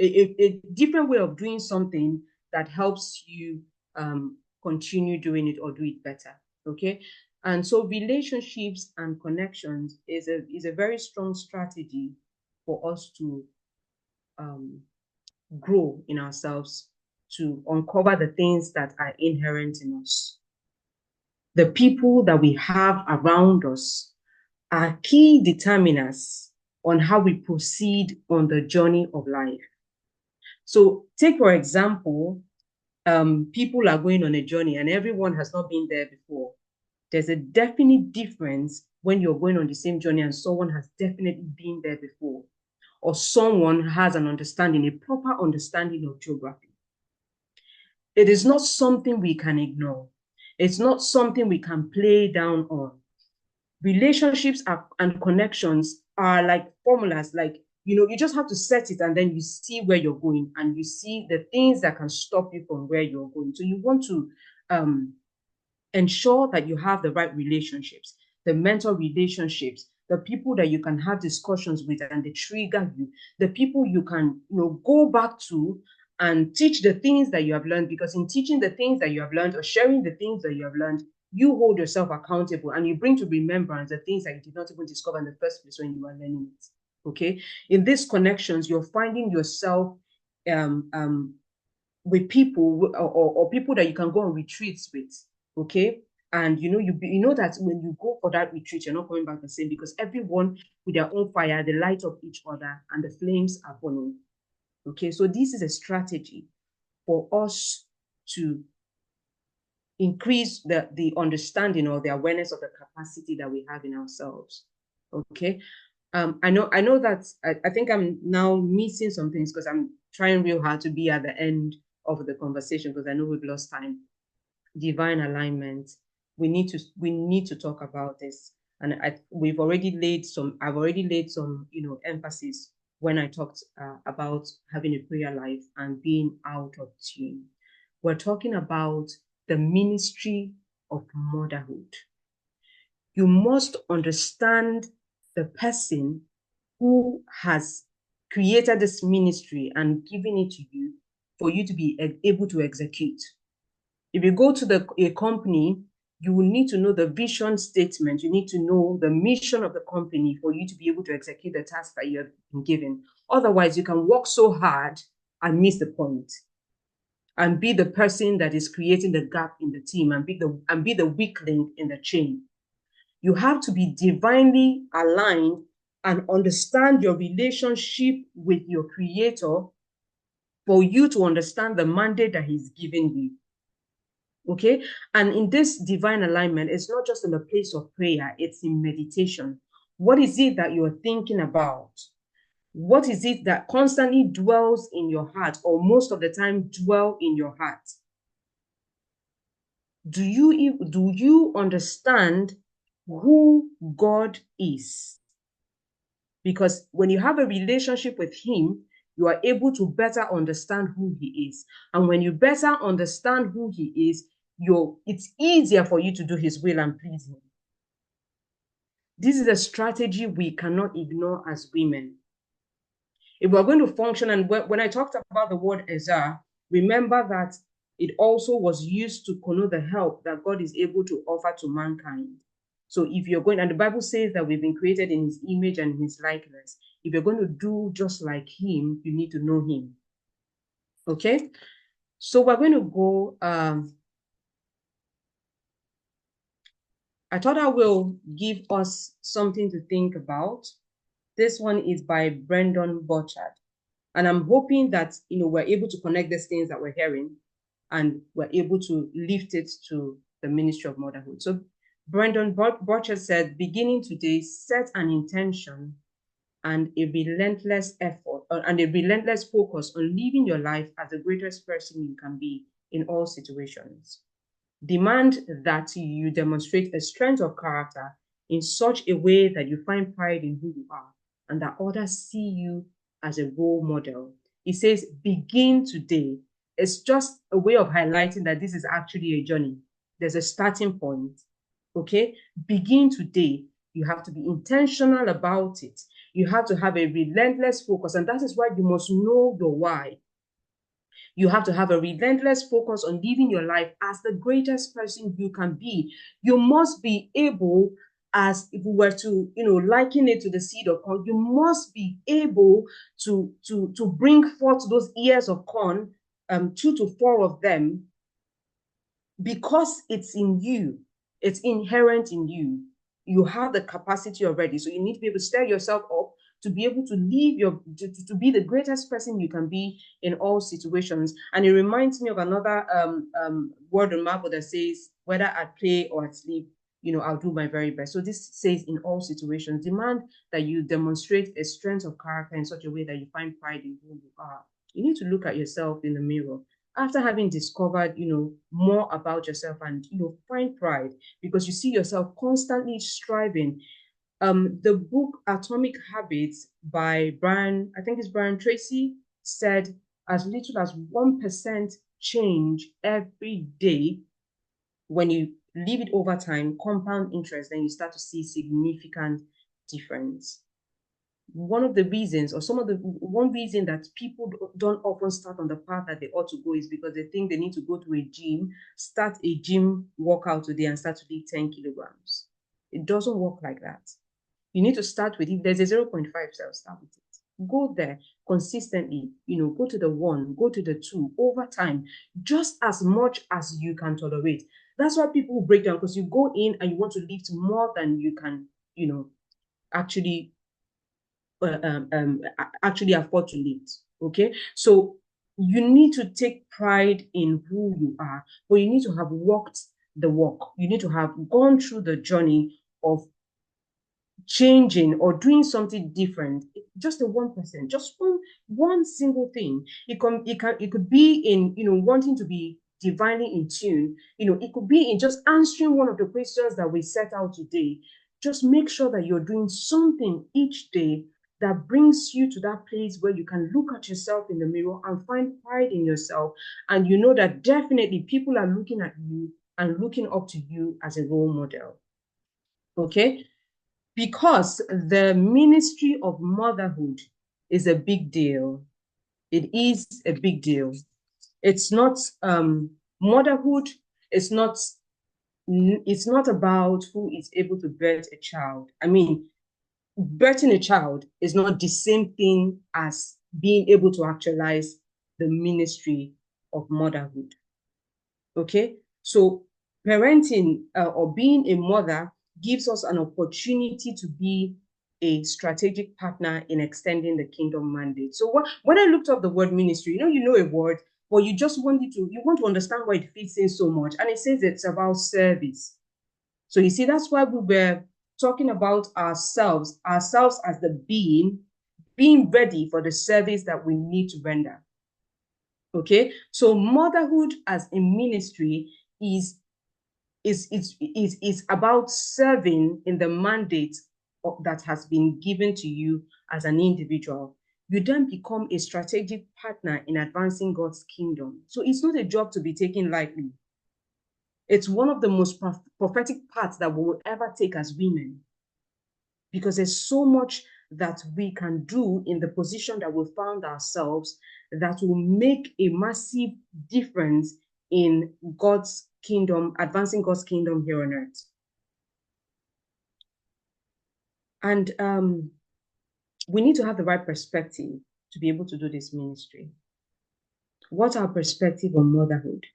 a different way of doing something that helps you continue doing it or do it better. Okay. And so relationships and connections is a very strong strategy for us to um, grow in ourselves, to uncover the things that are inherent in us. The people that we have around us are key determiners on how we proceed on the journey of life. So take, for example, people are going on a journey and everyone has not been there before. There's a definite difference when you're going on the same journey and someone has definitely been there before, or someone has an understanding, a proper understanding of geography. It is not something we can ignore. It's not something we can play down on. Relationships and connections are like formulas, like, you just have to set it and then you see where you're going and you see the things that can stop you from where you're going. So you want to ensure that you have the right relationships, the mentor relationships, the people that you can have discussions with and they trigger you, the people you can go back to and teach the things that you have learned, because in teaching the things that you have learned or sharing the things that you have learned, you hold yourself accountable and you bring to remembrance the things that you did not even discover in the first place when you were learning it. Okay, in these connections, you're finding yourself with people or people that you can go on retreats with. Okay, and you know that when you go for that retreat, you're not coming back the same, because everyone with their own fire, they light up each other and the flames are burning. Okay, so this is a strategy for us to increase the understanding or the awareness of the capacity that we have in ourselves. Okay, I know that I think I'm now missing some things because I'm trying real hard to be at the end of the conversation, because I know we've lost time. Divine alignment. We need to talk about this, and I've already laid some emphasis when I talked about having a prayer life and being out of tune. We're talking about the ministry of motherhood. You must understand the person who has created this ministry and given it to you for you to be able to execute. If you go to a company, you will need to know the vision statement. You need to know the mission of the company for you to be able to execute the task that you have been given. Otherwise, you can work so hard and miss the point and be the person that is creating the gap in the team and be the weak link in the chain. You have to be divinely aligned and understand your relationship with your creator for you to understand the mandate that he's given you. Okay, and in this divine alignment, it's not just in the place of prayer, it's in meditation. What is it that you're thinking about? What is it that constantly dwells in your heart, or most of the time dwell in your heart? Do you understand who God is? Because when you have a relationship with him, you are able to better understand who he is. And when you better understand who he is, it's easier for you to do his will and please him. This is a strategy we cannot ignore as women. If we're going to function, and when I talked about the word Ezra, remember that it also was used to connote the help that God is able to offer to mankind. So if you're going, and the Bible says that we've been created in his image and his likeness. If you're going to do just like him, you need to know him. Okay? So we're going to go, I thought I will give us something to think about. This one is by Brendan Burchard. And I'm hoping that, we're able to connect these things that we're hearing and we're able to lift it to the ministry of motherhood. So Brendan Burchard said, beginning today, set an intention and a relentless effort and a relentless focus on living your life as the greatest person you can be in all situations. Demand that you demonstrate a strength of character in such a way that you find pride in who you are and that others see you as a role model. It says, begin today. It's just a way of highlighting that this is actually a journey. There's a starting point. Okay? Begin today. You have to be intentional about it. You have to have a relentless focus, and that is why you must know your why. You have to have a relentless focus on living your life as the greatest person you can be. You must be able, as if we were to, liken it to the seed of corn, you must be able to bring forth those ears of corn, 2 to 4 of them, because it's in you. It's inherent in you. You have the capacity already. So you need to be able to stir yourself up to be able to live to be the greatest person you can be in all situations. And it reminds me of another word in Bible that says, whether at play or at sleep, I'll do my very best. So this says, in all situations, demand that you demonstrate a strength of character in such a way that you find pride in who you are. You need to look at yourself in the mirror after having discovered, more about yourself, and, find pride, because you see yourself constantly striving The book Atomic Habits by Brian, I think it's Brian Tracy, said as little as 1% change every day, when you leave it over time, compound interest, then you start to see significant difference. One of the reasons, or one reason that people don't often start on the path that they ought to go is because they think they need to go to a gym, start a gym workout today and start to lift 10 kilograms. It doesn't work like that. You need to start with, if there's a 0.5 cell, start with it. Go there consistently, go to the 1, go to the 2, over time, just as much as you can tolerate. That's why people break down, because you go in and you want to lift more than you can, actually actually afford to lift. Okay, so you need to take pride in who you are, but you need to have walked the walk. You need to have gone through the journey of changing or doing something different. Just a 1%, just one single thing. It could be in wanting to be divinely in tune. It could be in just answering one of the questions that we set out today. Just make sure that you're doing something each day that brings you to that place where you can look at yourself in the mirror and find pride in yourself, and you know that definitely people are looking at you and looking up to you as a role model. Okay, because the ministry of motherhood is a big deal. It is a big deal. It's not motherhood. It's not about who is able to birth a child. I mean, birthing a child is not the same thing as being able to actualize the ministry of motherhood. Okay, so parenting or being a mother gives us an opportunity to be a strategic partner in extending the kingdom mandate. So when I looked up the word ministry, you know a word, but you just want to understand why it fits in so much. And it says it's about service. So you see, that's why we were talking about ourselves as the being ready for the service that we need to render. Okay, so motherhood as a ministry is about serving in the mandate that has been given to you as an individual. You then become a strategic partner in advancing God's kingdom. So it's not a job to be taken lightly. It's one of the most prophetic paths that we will ever take as women, because there's so much that we can do in the position that we found ourselves that will make a massive difference in God's kingdom, advancing God's kingdom here on earth. And we need to have the right perspective to be able to do this ministry. What's our perspective on motherhood?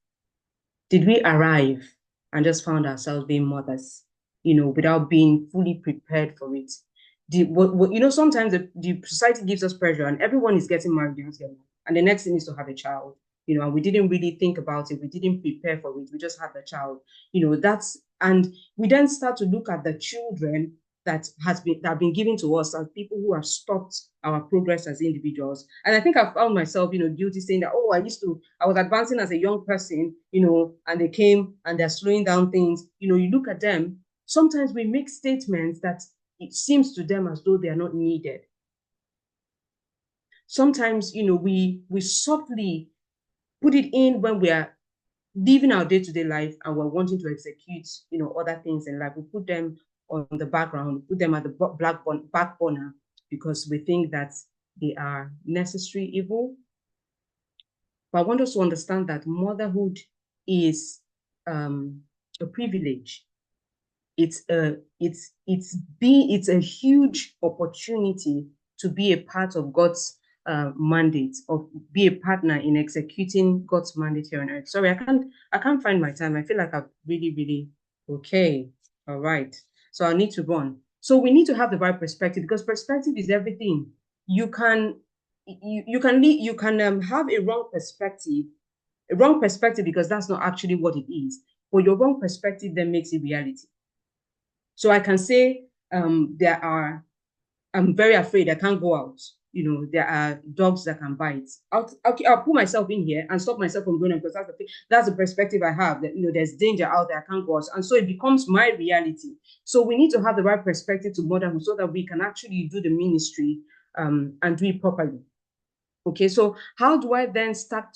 Did we arrive and just found ourselves being mothers, without being fully prepared for it? Sometimes the society gives us pressure and everyone is getting married, and the next thing is to have a child, and we didn't really think about it. We didn't prepare for it. We just had the child, and we then start to look at the children that have been given to us as people who have stopped our progress as individuals. And I think I found myself, guilty, saying that, I was advancing as a young person, and they came and they're slowing down things. You look at them, sometimes we make statements that it seems to them as though they are not needed. Sometimes, we softly put it in when we are living our day-to-day life and we're wanting to execute, other things in life. We put them on the background, put them at the back burner because we think that they are necessary evil. But I want us to understand that motherhood is a privilege. It's a huge opportunity to be a part of God's mandate, or be a partner in executing God's mandate here on earth. Sorry, I can't find my time. I feel like I've really okay. All right. So I need to run. So we need to have the right perspective, because perspective is everything. You can have a wrong perspective because that's not actually what it is. But your wrong perspective then makes it reality. So I can say I'm very afraid I can't go out. there are dogs that can bite. I'll put myself in here and stop myself from going on, because that's the perspective I have, that there's danger out there, I can't go out. And so it becomes my reality. So we need to have the right perspective to motherhood so that we can actually do the ministry and do it properly. Okay, so how do I then start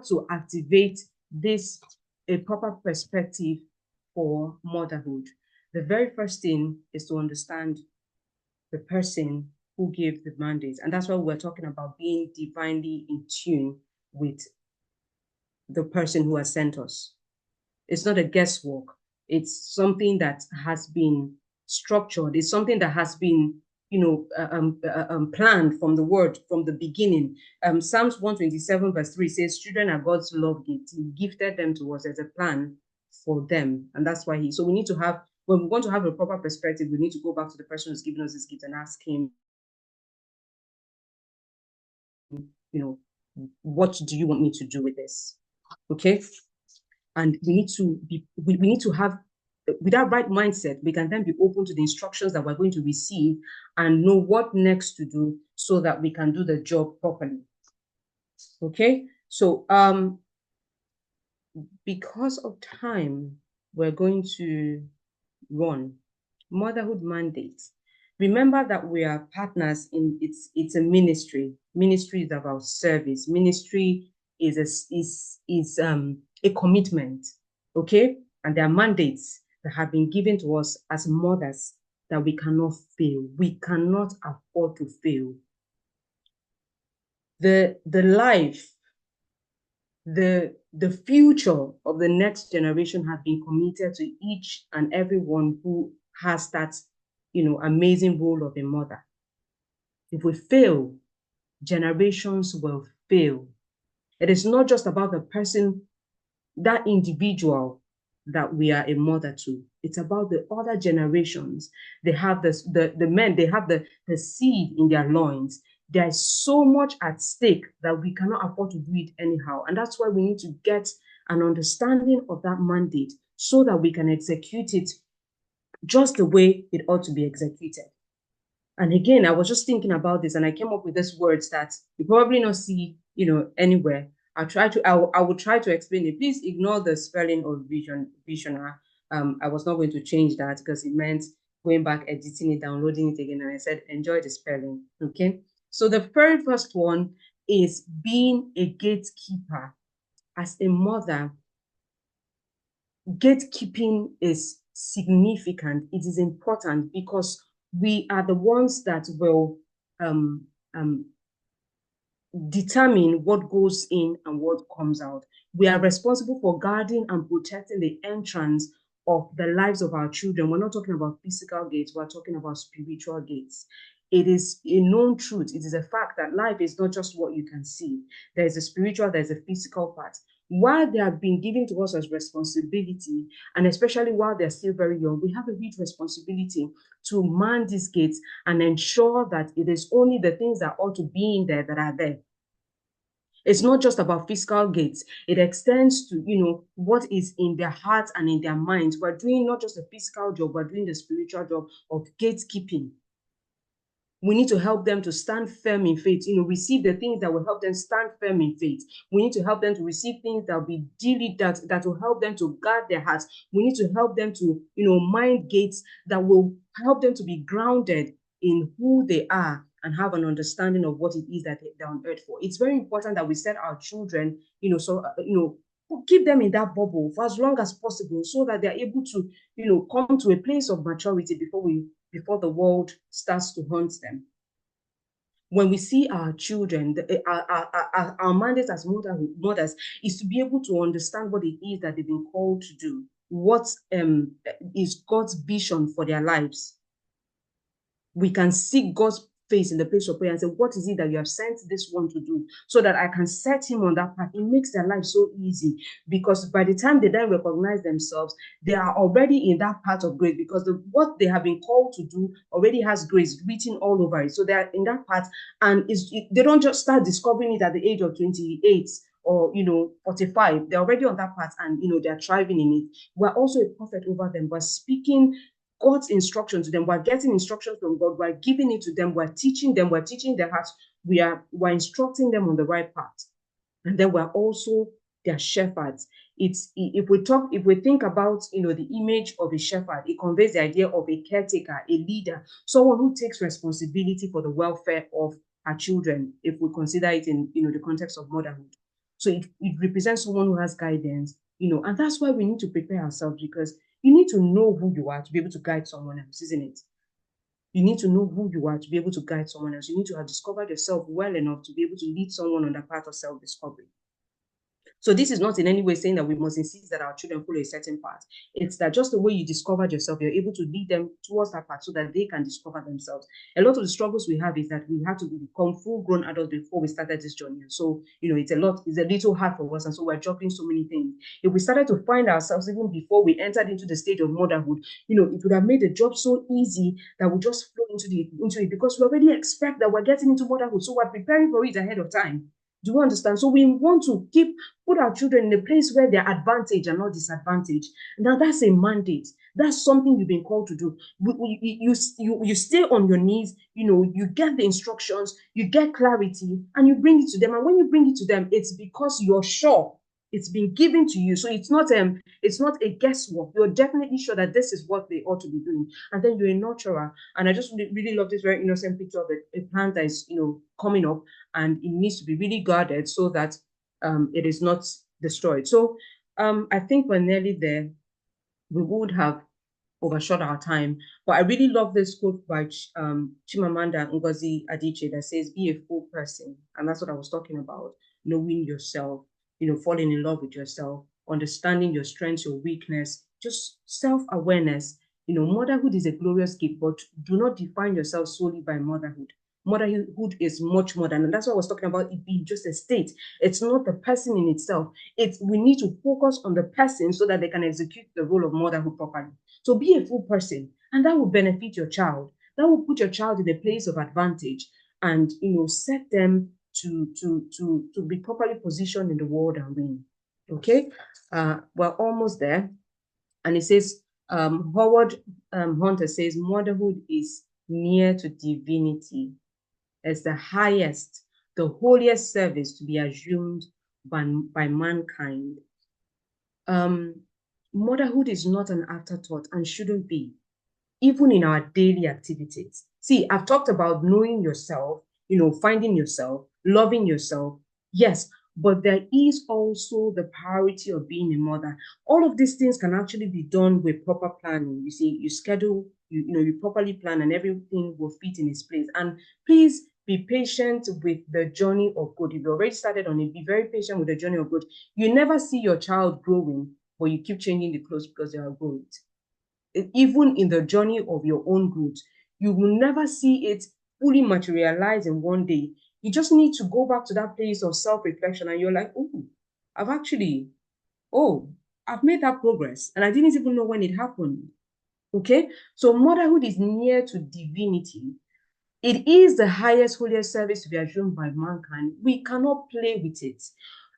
to activate this a proper perspective for motherhood? The very first thing is to understand the person who gave the mandate. And that's why we're talking about being divinely in tune with the person who has sent us. It's not a guesswork. It's something that has been structured. It's something that has been, planned from the beginning. Psalms 127 verse 3 says, children are God's love gift. He gifted them to us as a plan for them. And that's why so we need to have, when we want to have a proper perspective, we need to go back to the person who's given us this gift and ask him, what do you want me to do with this? Okay. And we need to have, with that right mindset, we can then be open to the instructions that we're going to receive and know what next to do so that we can do the job properly. Okay. So because of time, we're going to run motherhood mandate. Remember that we are partners in it's a ministry. Ministry is about service. Ministry is a commitment. Okay? And there are mandates that have been given to us as mothers that we cannot fail. We cannot afford to fail. The life, the future of the next generation have been committed to each and everyone who has that amazing role of a mother. If we fail, generations will fail. It is not just about the person, that individual that we are a mother to. It's about the other generations. They have the men, they have the seed in their loins. There's so much at stake that we cannot afford to do it anyhow. And that's why we need to get an understanding of that mandate so that we can execute it just the way it ought to be executed. And again, I was just thinking about this and I came up with these words that you probably not see, anywhere. I will try to explain it. Please ignore the spelling of visioner. I was not going to change that because it meant going back, editing it, downloading it again. And I said, enjoy the spelling. Okay. So the very first one is being a gatekeeper. As a mother, gatekeeping is significant. It is important because we are the ones that will determine what goes in and what comes out. We are responsible for guarding and protecting the entrance of the lives of our children. We're not talking about physical gates, we're talking about spiritual gates. It is a known truth. It is a fact that life is not just what you can see. There's a spiritual, there's a physical part. While they have been given to us as responsibility, and especially while they're still very young, we have a huge responsibility to man these gates and ensure that it is only the things that ought to be in there that are there. It's not just about physical gates. It extends to, what is in their hearts and in their minds. We're doing not just a physical job, we're doing the spiritual job of gatekeeping. We need to help them to stand firm in faith, receive the things that will help them stand firm in faith. We need to help them to receive things that will be that will help them to guard their hearts. We need to help them to, mind gates that will help them to be grounded in who they are and have an understanding of what it is that they're on earth for. It's very important that we set our children, keep them in that bubble for as long as possible so that they're able to, come to a place of maturity before the world starts to hunt them. When we see our children, our mandate as mothers is to be able to understand what it is that they've been called to do. What is God's vision for their lives? We can seek God's face in the place of prayer and say, what is it that you have sent this one to do, so that I can set him on that path? It makes their life so easy, because by the time they then recognize themselves, they are already in that path of grace, because what they have been called to do already has grace written all over it. So they are in that path, and they don't just start discovering it at the age of 28 or 45. They're already on that path, and they're thriving in it. We're also a prophet over them. We're speaking God's instruction to them. We're getting instructions from God. We're giving it to them. We're teaching them. We're teaching their hearts. we're instructing them on the right path. And then we're also their shepherds. If we think about the image of a shepherd, it conveys the idea of a caretaker, a leader, someone who takes responsibility for the welfare of our children, if we consider it in the context of motherhood. So it represents someone who has guidance, and that's why we need to prepare ourselves, because you need to know who you are to be able to guide someone else, isn't it? You need to know who you are to be able to guide someone else. You need to have discovered yourself well enough to be able to lead someone on the path of self-discovery. So this is not in any way saying that we must insist that our children follow a certain path. It's that just the way you discovered yourself, you're able to lead them towards that path so that they can discover themselves. A lot of the struggles we have is that we had to become full-grown adults before we started this journey. And so, it's a little hard for us. And so we're juggling so many things. If we started to find ourselves even before we entered into the stage of motherhood, it would have made the job so easy that we just flow into it, because we already expect that we're getting into motherhood. So we're preparing for it ahead of time. Do you understand? So we want to put our children in a place where they're advantaged and not disadvantaged. Now that's a mandate. That's something you've been called to do. You stay on your knees, you get the instructions, you get clarity, and you bring it to them. And when you bring it to them, it's because you're sure it's been given to you. So it's not a guesswork. You're definitely sure that this is what they ought to be doing. And then you're a nurturer. And I just really love this very innocent picture of a plant that is, coming up, and it needs to be really guarded so that it is not destroyed. So I think we're nearly there. We would have overshot our time, but I really love this quote by Chimamanda Ngozi Adichie that says, "Be a full person," and that's what I was talking about. Knowing yourself, falling in love with yourself, understanding your strengths, your weakness, just self-awareness. Motherhood is a glorious gift, but do not define yourself solely by motherhood. Motherhood is much more than, and that's what I was talking about, it being just a state. It's not the person in itself. We need to focus on the person so that they can execute the role of motherhood properly. So be a full person, and that will benefit your child. That will put your child in a place of advantage, and set them to be properly positioned in the world and win. Okay, we're almost there, and it says Howard Hunter says motherhood is near to divinity. It's the highest, the holiest service to be assumed by mankind. Motherhood is not an afterthought and shouldn't be, even in our daily activities. See, I've talked about knowing yourself, finding yourself, loving yourself. Yes, but there is also the priority of being a mother. All of these things can actually be done with proper planning. You see, you schedule, you properly plan, and everything will fit in its place. And please be patient with the journey of growth. If you already started on it, be very patient with the journey of growth. You never see your child growing, but you keep changing the clothes because they are growing. Even in the journey of your own growth, you will never see it fully materialize in one day. You just need to go back to that place of self-reflection, and you're like, I've actually, I've made that progress, and I didn't even know when it happened. Okay, so motherhood is near to divinity. It is the highest, holiest service to be assumed by mankind. We cannot play with it.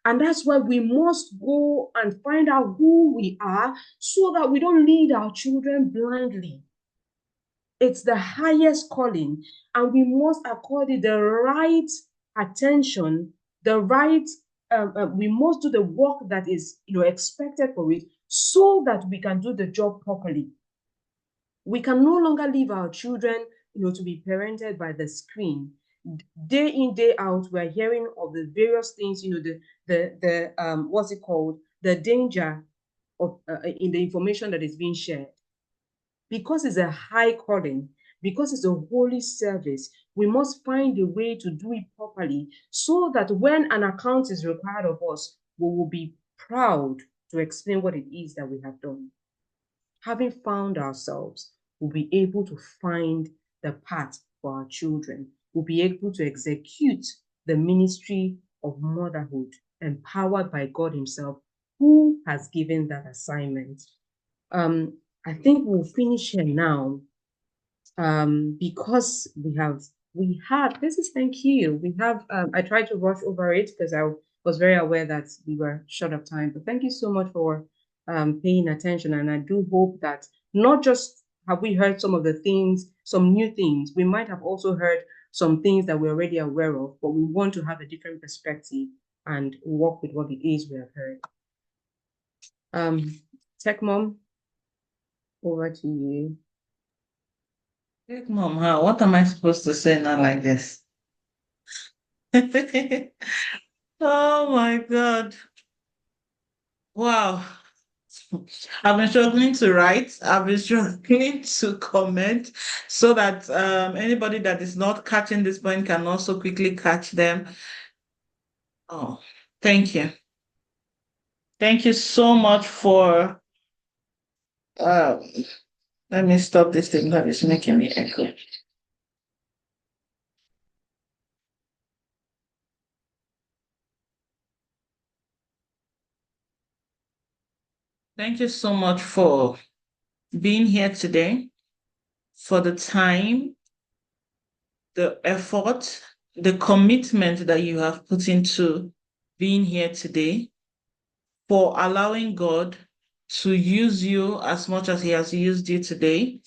And that's why we must go and find out who we are so that we don't lead our children blindly. It's the highest calling, and we must accord it the right attention, we must do the work that is expected for it so that we can do the job properly. We can no longer leave our children to be parented by the screen. Day in, day out, we're hearing of the various things, what's it called? The danger of in the information that is being shared. Because it's a high calling, because it's a holy service, we must find a way to do it properly so that when an account is required of us, we will be proud to explain what it is that we have done. Having found ourselves, we'll be able to find the path for our children. We'll be able to execute the ministry of motherhood, empowered by God Himself, who has given that assignment. I think we'll finish here now, because thank you. I tried to rush over it because I was very aware that we were short of time, but thank you so much for paying attention. And I do hope that not just have we heard some of the things, some new things, we might have also heard some things that we're already aware of, but we want to have a different perspective and work with what it is we have heard. Tech Mom, over to you. Big mom, huh? What am I supposed to say now like this? Oh my God. Wow. I've been struggling to write. I've been struggling to comment so that anybody that is not catching this point can also quickly catch them. Oh, thank you. Thank you so much for um let me stop this thing that is making me echo. Thank you so much for being here today, for the time, the effort, the commitment that you have put into being here today, for allowing God to use you as much as He has used you today,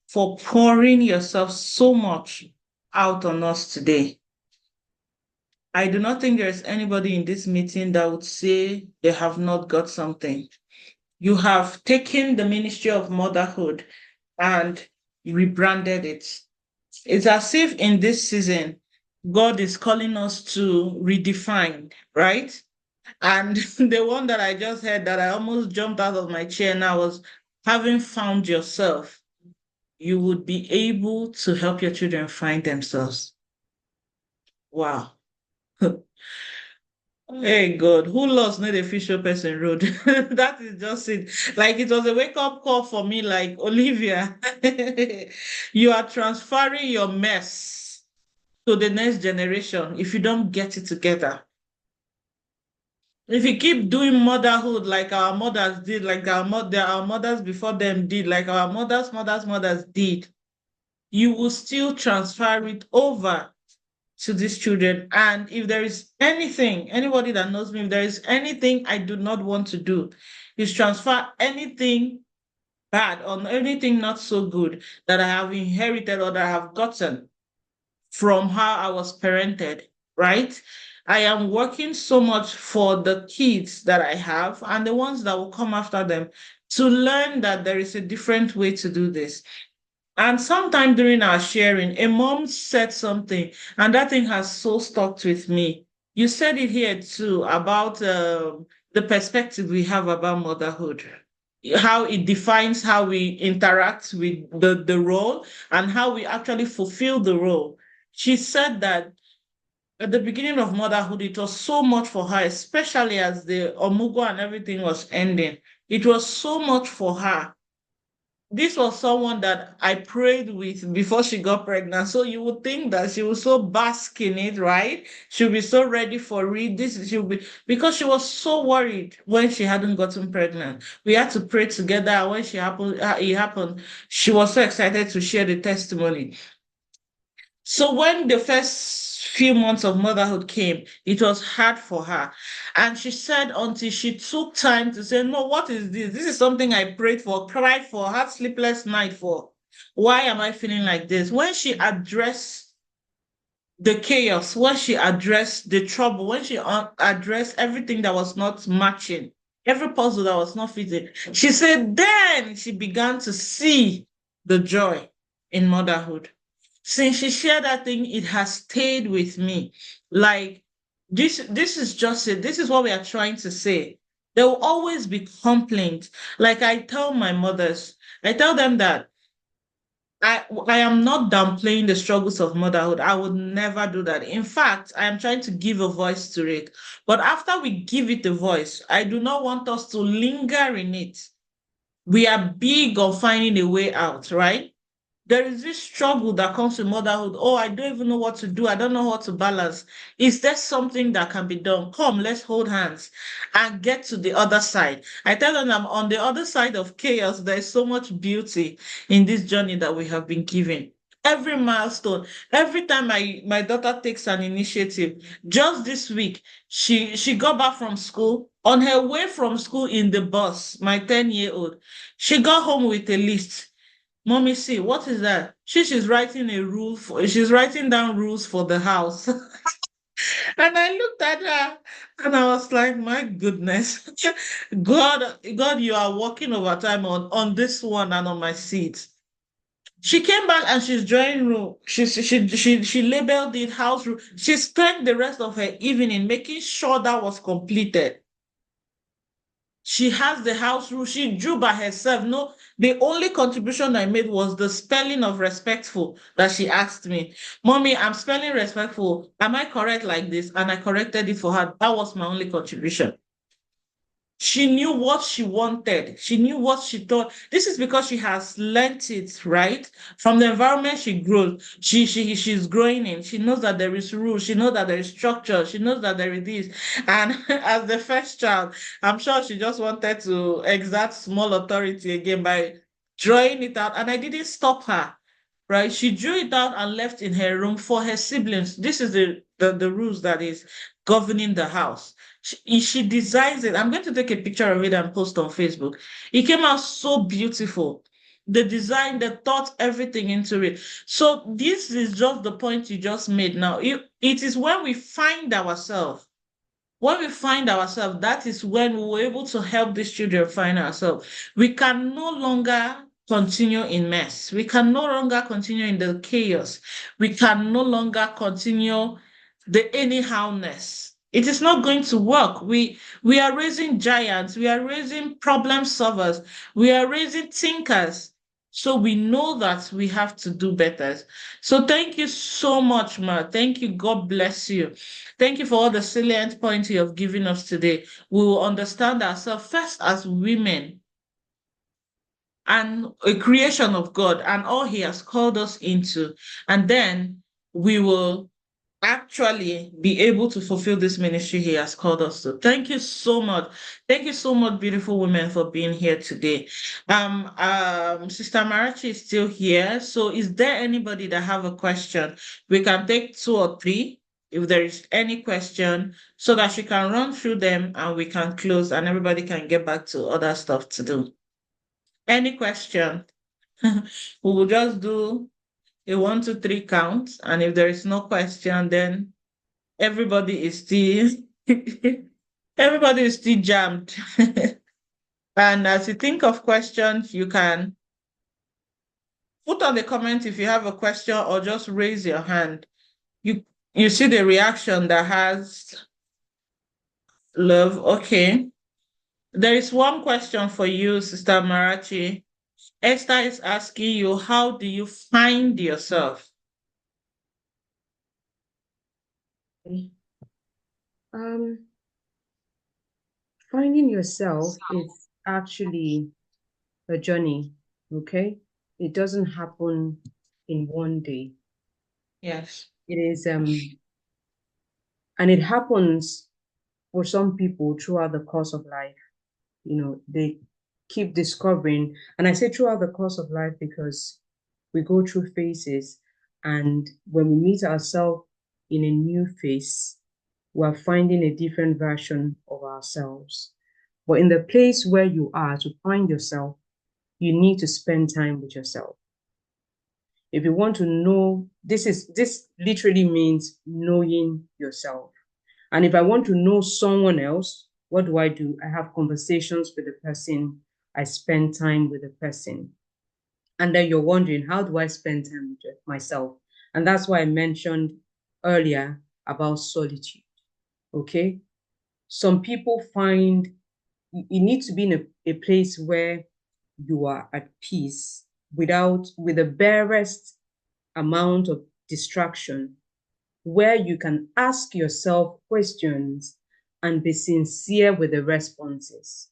for pouring yourself so much out on us today. I do not think there's anybody in this meeting that would say they have not got something. You have taken the ministry of motherhood and rebranded it. It's as if in this season, God is calling us to redefine, right? And the one that I just heard that I almost jumped out of my chair now was having found yourself, you would be able to help your children find themselves. Wow. Hey God, who lost not a official person road? That is just it. Like it was a wake-up call for me, like Olivia, you are transferring your mess to the next generation if you don't get it together. If you keep doing motherhood like our mothers did, like our mothers before them did, like our mothers did, you will still transfer it over to these children. And if there is anything, anybody that knows me, if there is anything I do not want to do, is transfer anything bad or anything not so good that I have inherited or that I have gotten from how I was parented, right? I am working so much for the kids that I have and the ones that will come after them to learn that there is a different way to do this. And sometime during our sharing, a mom said something, and that thing has so stuck with me. You said it here too about the perspective we have about motherhood, how it defines how we interact with the role and how we actually fulfill the role. She said that at the beginning of motherhood, it was so much for her, especially as the omugo and everything was ending. It was so much for her. This was someone that I prayed with before she got pregnant. So you would think that she was so bask in it, right? She'll be so ready for it. She'll be because she was so worried when she hadn't gotten pregnant. We had to pray together. And when it happened, she was so excited to share the testimony. So when the first few months of motherhood came, it was hard for her. And she said until she took time to say, no, what is this? This is something I prayed for, cried for, had sleepless night for. Why am I feeling like this? When she addressed the chaos, when she addressed the trouble, when she addressed everything that was not matching, every puzzle that was not fitting, she said, then she began to see the joy in motherhood. Since she shared that thing, it has stayed with me. Like this is just it. This is what we are trying to say. There will always be complaints. Like I tell my mothers, I tell them that I am not downplaying the struggles of motherhood. I would never do that. In fact, I am trying to give a voice to it. But after we give it a voice, I do not want us to linger in it. We are big on finding a way out, right? There is this struggle that comes with motherhood. Oh, I don't even know what to do. I don't know what to balance. Is there something that can be done? Come, let's hold hands and get to the other side. I tell them I'm on the other side of chaos. There is so much beauty in this journey that we have been given. Every milestone, every time my daughter takes an initiative, just this week, she got back from school. On her way from school in the bus, my 10-year-old, she got home with a list. Mommy, see, what is that? She's writing she's writing down rules for the house. And I looked at her and I was like, my goodness, God, you are working overtime on this one and on my seat. She came back and she's drawing room. She labeled it house room. She spent the rest of her evening making sure that was completed. She has the house rule. She drew by herself. No, the only contribution I made was the spelling of respectful that she asked me. Mommy, I'm spelling respectful. Am I correct like this? And I corrected it for her. That was my only contribution. She knew what she wanted. She knew what she thought. This is because she has learnt it, right? From the environment she grows. She's growing in. She knows that there is rules. She knows that there is structure. She knows that there is this. And as the first child, I'm sure she just wanted to exert small authority again by drawing it out. And I didn't stop her, right? She drew it out and left in her room for her siblings. This is the rules that is governing the house. She designs it. I'm going to take a picture of it and post on Facebook. It came out so beautiful. The design, the thought, everything into it. So this is just the point you just made now. It is when we find ourselves. When we find ourselves, that is when we were able to help these children find ourselves. We can no longer continue in mess. We can no longer continue in the chaos. We can no longer continue the anyhowness. It is not going to work. We are raising giants. We are raising problem solvers. We are raising thinkers. So we know that we have to do better. So thank you so much, Ma. Thank you. God bless you. Thank you for all the salient points you have given us today. We will understand ourselves first as women and a creation of God and all He has called us into. And then we will actually be able to fulfill this ministry He has called us to. Thank you so much. Thank you so much, beautiful women, for being here today. Sister Marachi is still here. So is there anybody that have a question? We can take two or three if there is any question so that she can run through them and we can close and everybody can get back to other stuff to do. Any question? We will just do a 1, 2, 3 count. And if there is no question, then everybody is still everybody is still jammed. And as you think of questions, you can put on the comment if you have a question or just raise your hand. You see the reaction that has love. Okay. There is one question for you, Sister Marachi. Esther is asking you, how do you find yourself? Um, Finding yourself is actually a journey, okay? It doesn't happen in one day. Yes. It is and it happens for some people throughout the course of life. They keep discovering, and I say throughout the course of life because we go through phases, and when we meet ourselves in a new phase, we're finding a different version of ourselves. But in the place where you are to find yourself, you need to spend time with yourself. If you want to know, this literally means knowing yourself. And if I want to know someone else, what do? I have conversations with the person. I spend time with the person. And then you're wondering, how do I spend time with myself? And that's why I mentioned earlier about solitude. Okay. Some people find you need to be in a place where you are at peace with the barest amount of distraction, where you can ask yourself questions and be sincere with the responses.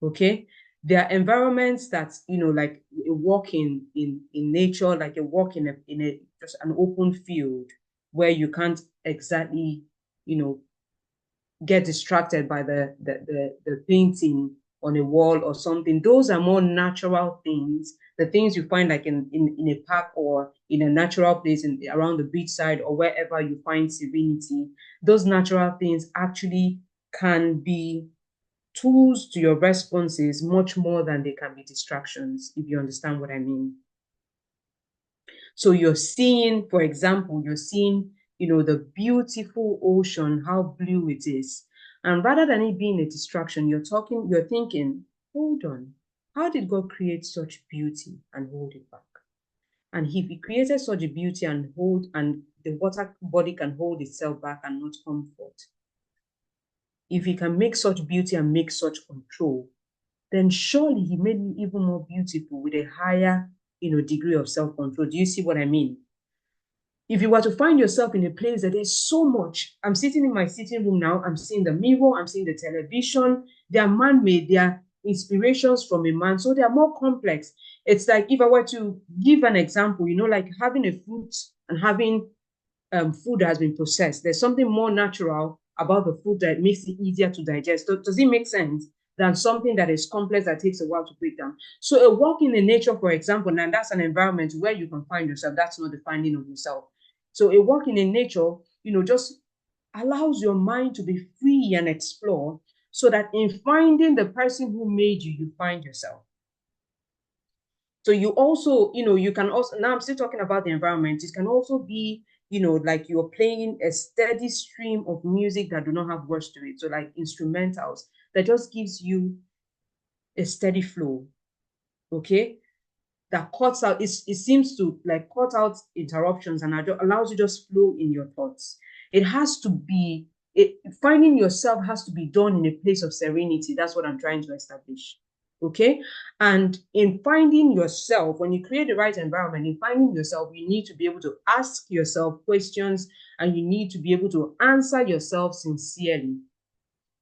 Okay. There are environments that, like a walk in nature, like a walk in a just an open field where you can't exactly, get distracted by the painting on a wall or something. Those are more natural things, the things you find like in a park or in a natural place around the beachside or wherever you find serenity. Those natural things actually can be tools to your responses much more than they can be distractions, if you understand what I mean. So you're seeing, for example, you're seeing, the beautiful ocean, how blue it is. And rather than it being a distraction, you're thinking, hold on, how did God create such beauty and hold it back? And if he created such a beauty and the water body can hold itself back and not comfort, if he can make such beauty and make such control, then surely he made me even more beautiful with a higher, degree of self-control. Do you see what I mean? If you were to find yourself in a place that there's so much, I'm sitting in my sitting room now, I'm seeing the mirror, I'm seeing the television, they are man-made, they are inspirations from a man, so they are more complex. It's like if I were to give an example, like having a fruit and having food that has been processed. There's something more natural about the food that makes it easier to digest. Does it make sense? Than something that is complex that takes a while to break down. So a walk in the nature, for example, and that's an environment where you can find yourself. That's not the finding of yourself. So a walk in the nature, just allows your mind to be free and explore so that in finding the person who made you, you find yourself. So you also, you can also, now I'm still talking about the environment. It can also be, like you're playing a steady stream of music that do not have words to it. So like instrumentals that just gives you a steady flow. Okay. That cuts out, it seems to like cut out interruptions and allows you just flow in your thoughts. It has to be, finding yourself has to be done in a place of serenity. That's what I'm trying to establish. Okay. And in finding yourself, when you create the right environment, in finding yourself, you need to be able to ask yourself questions and you need to be able to answer yourself sincerely.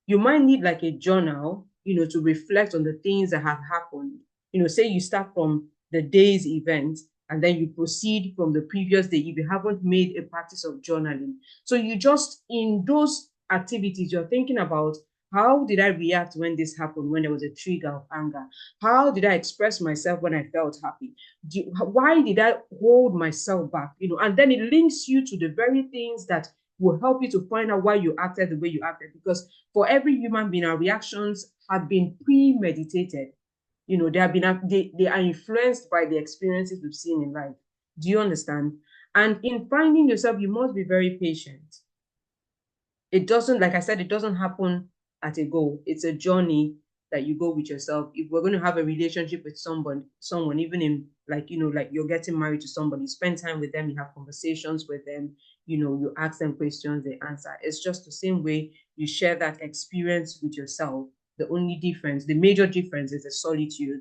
You might need like a journal, to reflect on the things that have happened. Say you start from the day's event and then you proceed from the previous day if you haven't made a practice of journaling. So you just, in those activities, you're thinking about how did I react when this happened, when there was a trigger of anger? How did I express myself when I felt happy? Why did I hold myself back? And then it links you to the very things that will help you to find out why you acted the way you acted. Because for every human being, our reactions have been premeditated. They are influenced by the experiences we've seen in life. Do you understand? And in finding yourself, you must be very patient. It doesn't, like I said, it doesn't happen at a go. It's a journey that you go with yourself. If we're going to have a relationship with someone, even in like, like you're getting married to somebody, you spend time with them, you have conversations with them, you ask them questions, they answer. It's just the same way you share that experience with yourself. The only difference, the major difference is the solitude,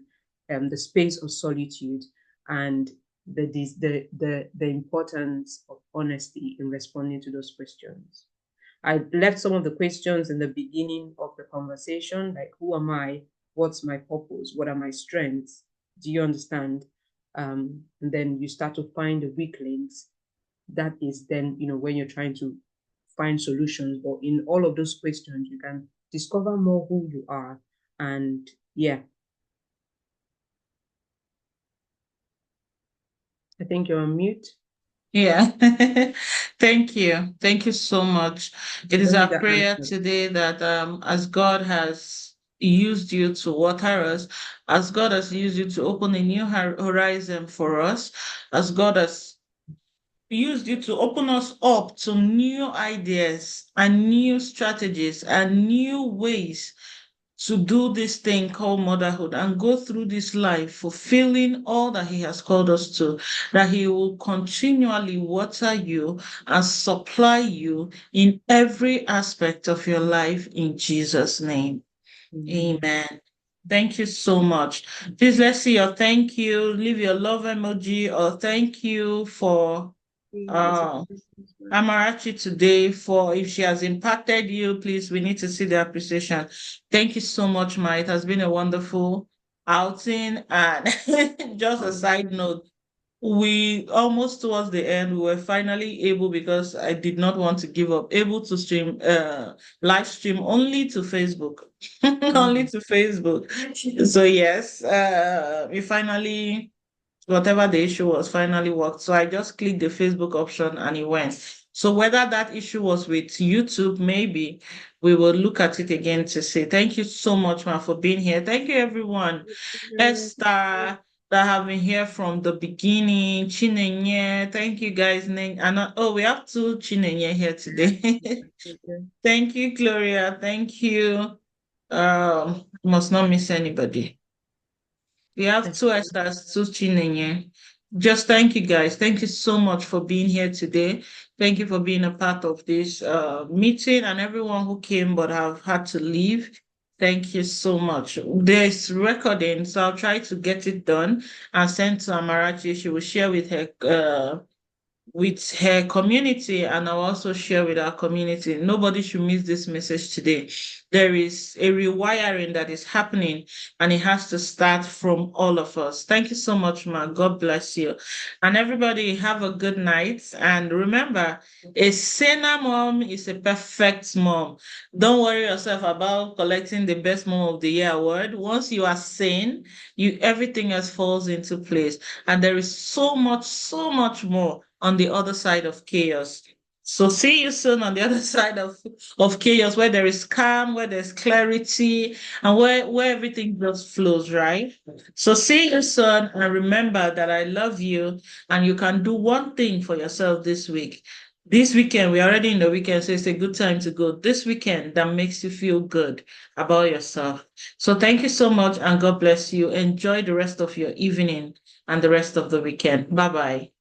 the space of solitude, and the importance of honesty in responding to those questions. I left some of the questions in the beginning of the conversation, like who am I? What's my purpose? What are my strengths? Do you understand? And then you start to find the weak links. That is then, when you're trying to find solutions. But in all of those questions, you can discover more who you are. And yeah, I think you're on mute. Yeah. Thank you. Thank you so much. It is Hopefully our that prayer answers. today that as God has used you to water us, as God has used you to open a new horizon for us, as God has used you to open us up to new ideas and new strategies and new ways to do this thing called motherhood and go through this life fulfilling all that he has called us to, that he will continually water you and supply you in every aspect of your life in Jesus' name. Amen. Thank you so much. Please let's see your thank you. Leave your love emoji or thank you for uh Amarachi today for if she has impacted you, please, we need to see the appreciation. Thank you so much, Ma. It has been a wonderful outing. And just a side note, we almost towards the end, we were finally able, because I did not want to give up, able to stream live stream only to Facebook. Only to Facebook. So yes, we finally whatever the issue was finally worked. So I just clicked the Facebook option and it went. So whether that issue was with YouTube, maybe we will look at it again to say thank you so much, ma, for being here. Thank you, everyone. Esther, that have been here from the beginning. Chinenye, thank you guys. Oh, we have two Chinenye here today. Thank you, Gloria. Thank you. Must not miss anybody. We have two Esther's, two Chinenye. Just thank you guys. Thank you so much for being here today. Thank you for being a part of this meeting and everyone who came but have had to leave. Thank you so much. There's recording, so I'll try to get it done and send to Amarachi. She will share with her community, and I'll also share with our community. Nobody should miss this message today. There is a rewiring that is happening, and it has to start from all of us. Thank you so much, Ma. God bless you. And everybody, have a good night. And remember, a saner mom is a perfect mom. Don't worry yourself about collecting the best mom of the year award. Once you are sane, everything else falls into place. And there is so much more on the other side of chaos. So see you soon on the other side of chaos, where there is calm, where there's clarity, and where everything just flows, right? So see you soon, and remember that I love you, and you can do one thing for yourself this week. This weekend, we're already in the weekend, so it's a good time to go. This weekend that makes you feel good about yourself. So thank you so much, and God bless you. Enjoy the rest of your evening and the rest of the weekend. Bye bye.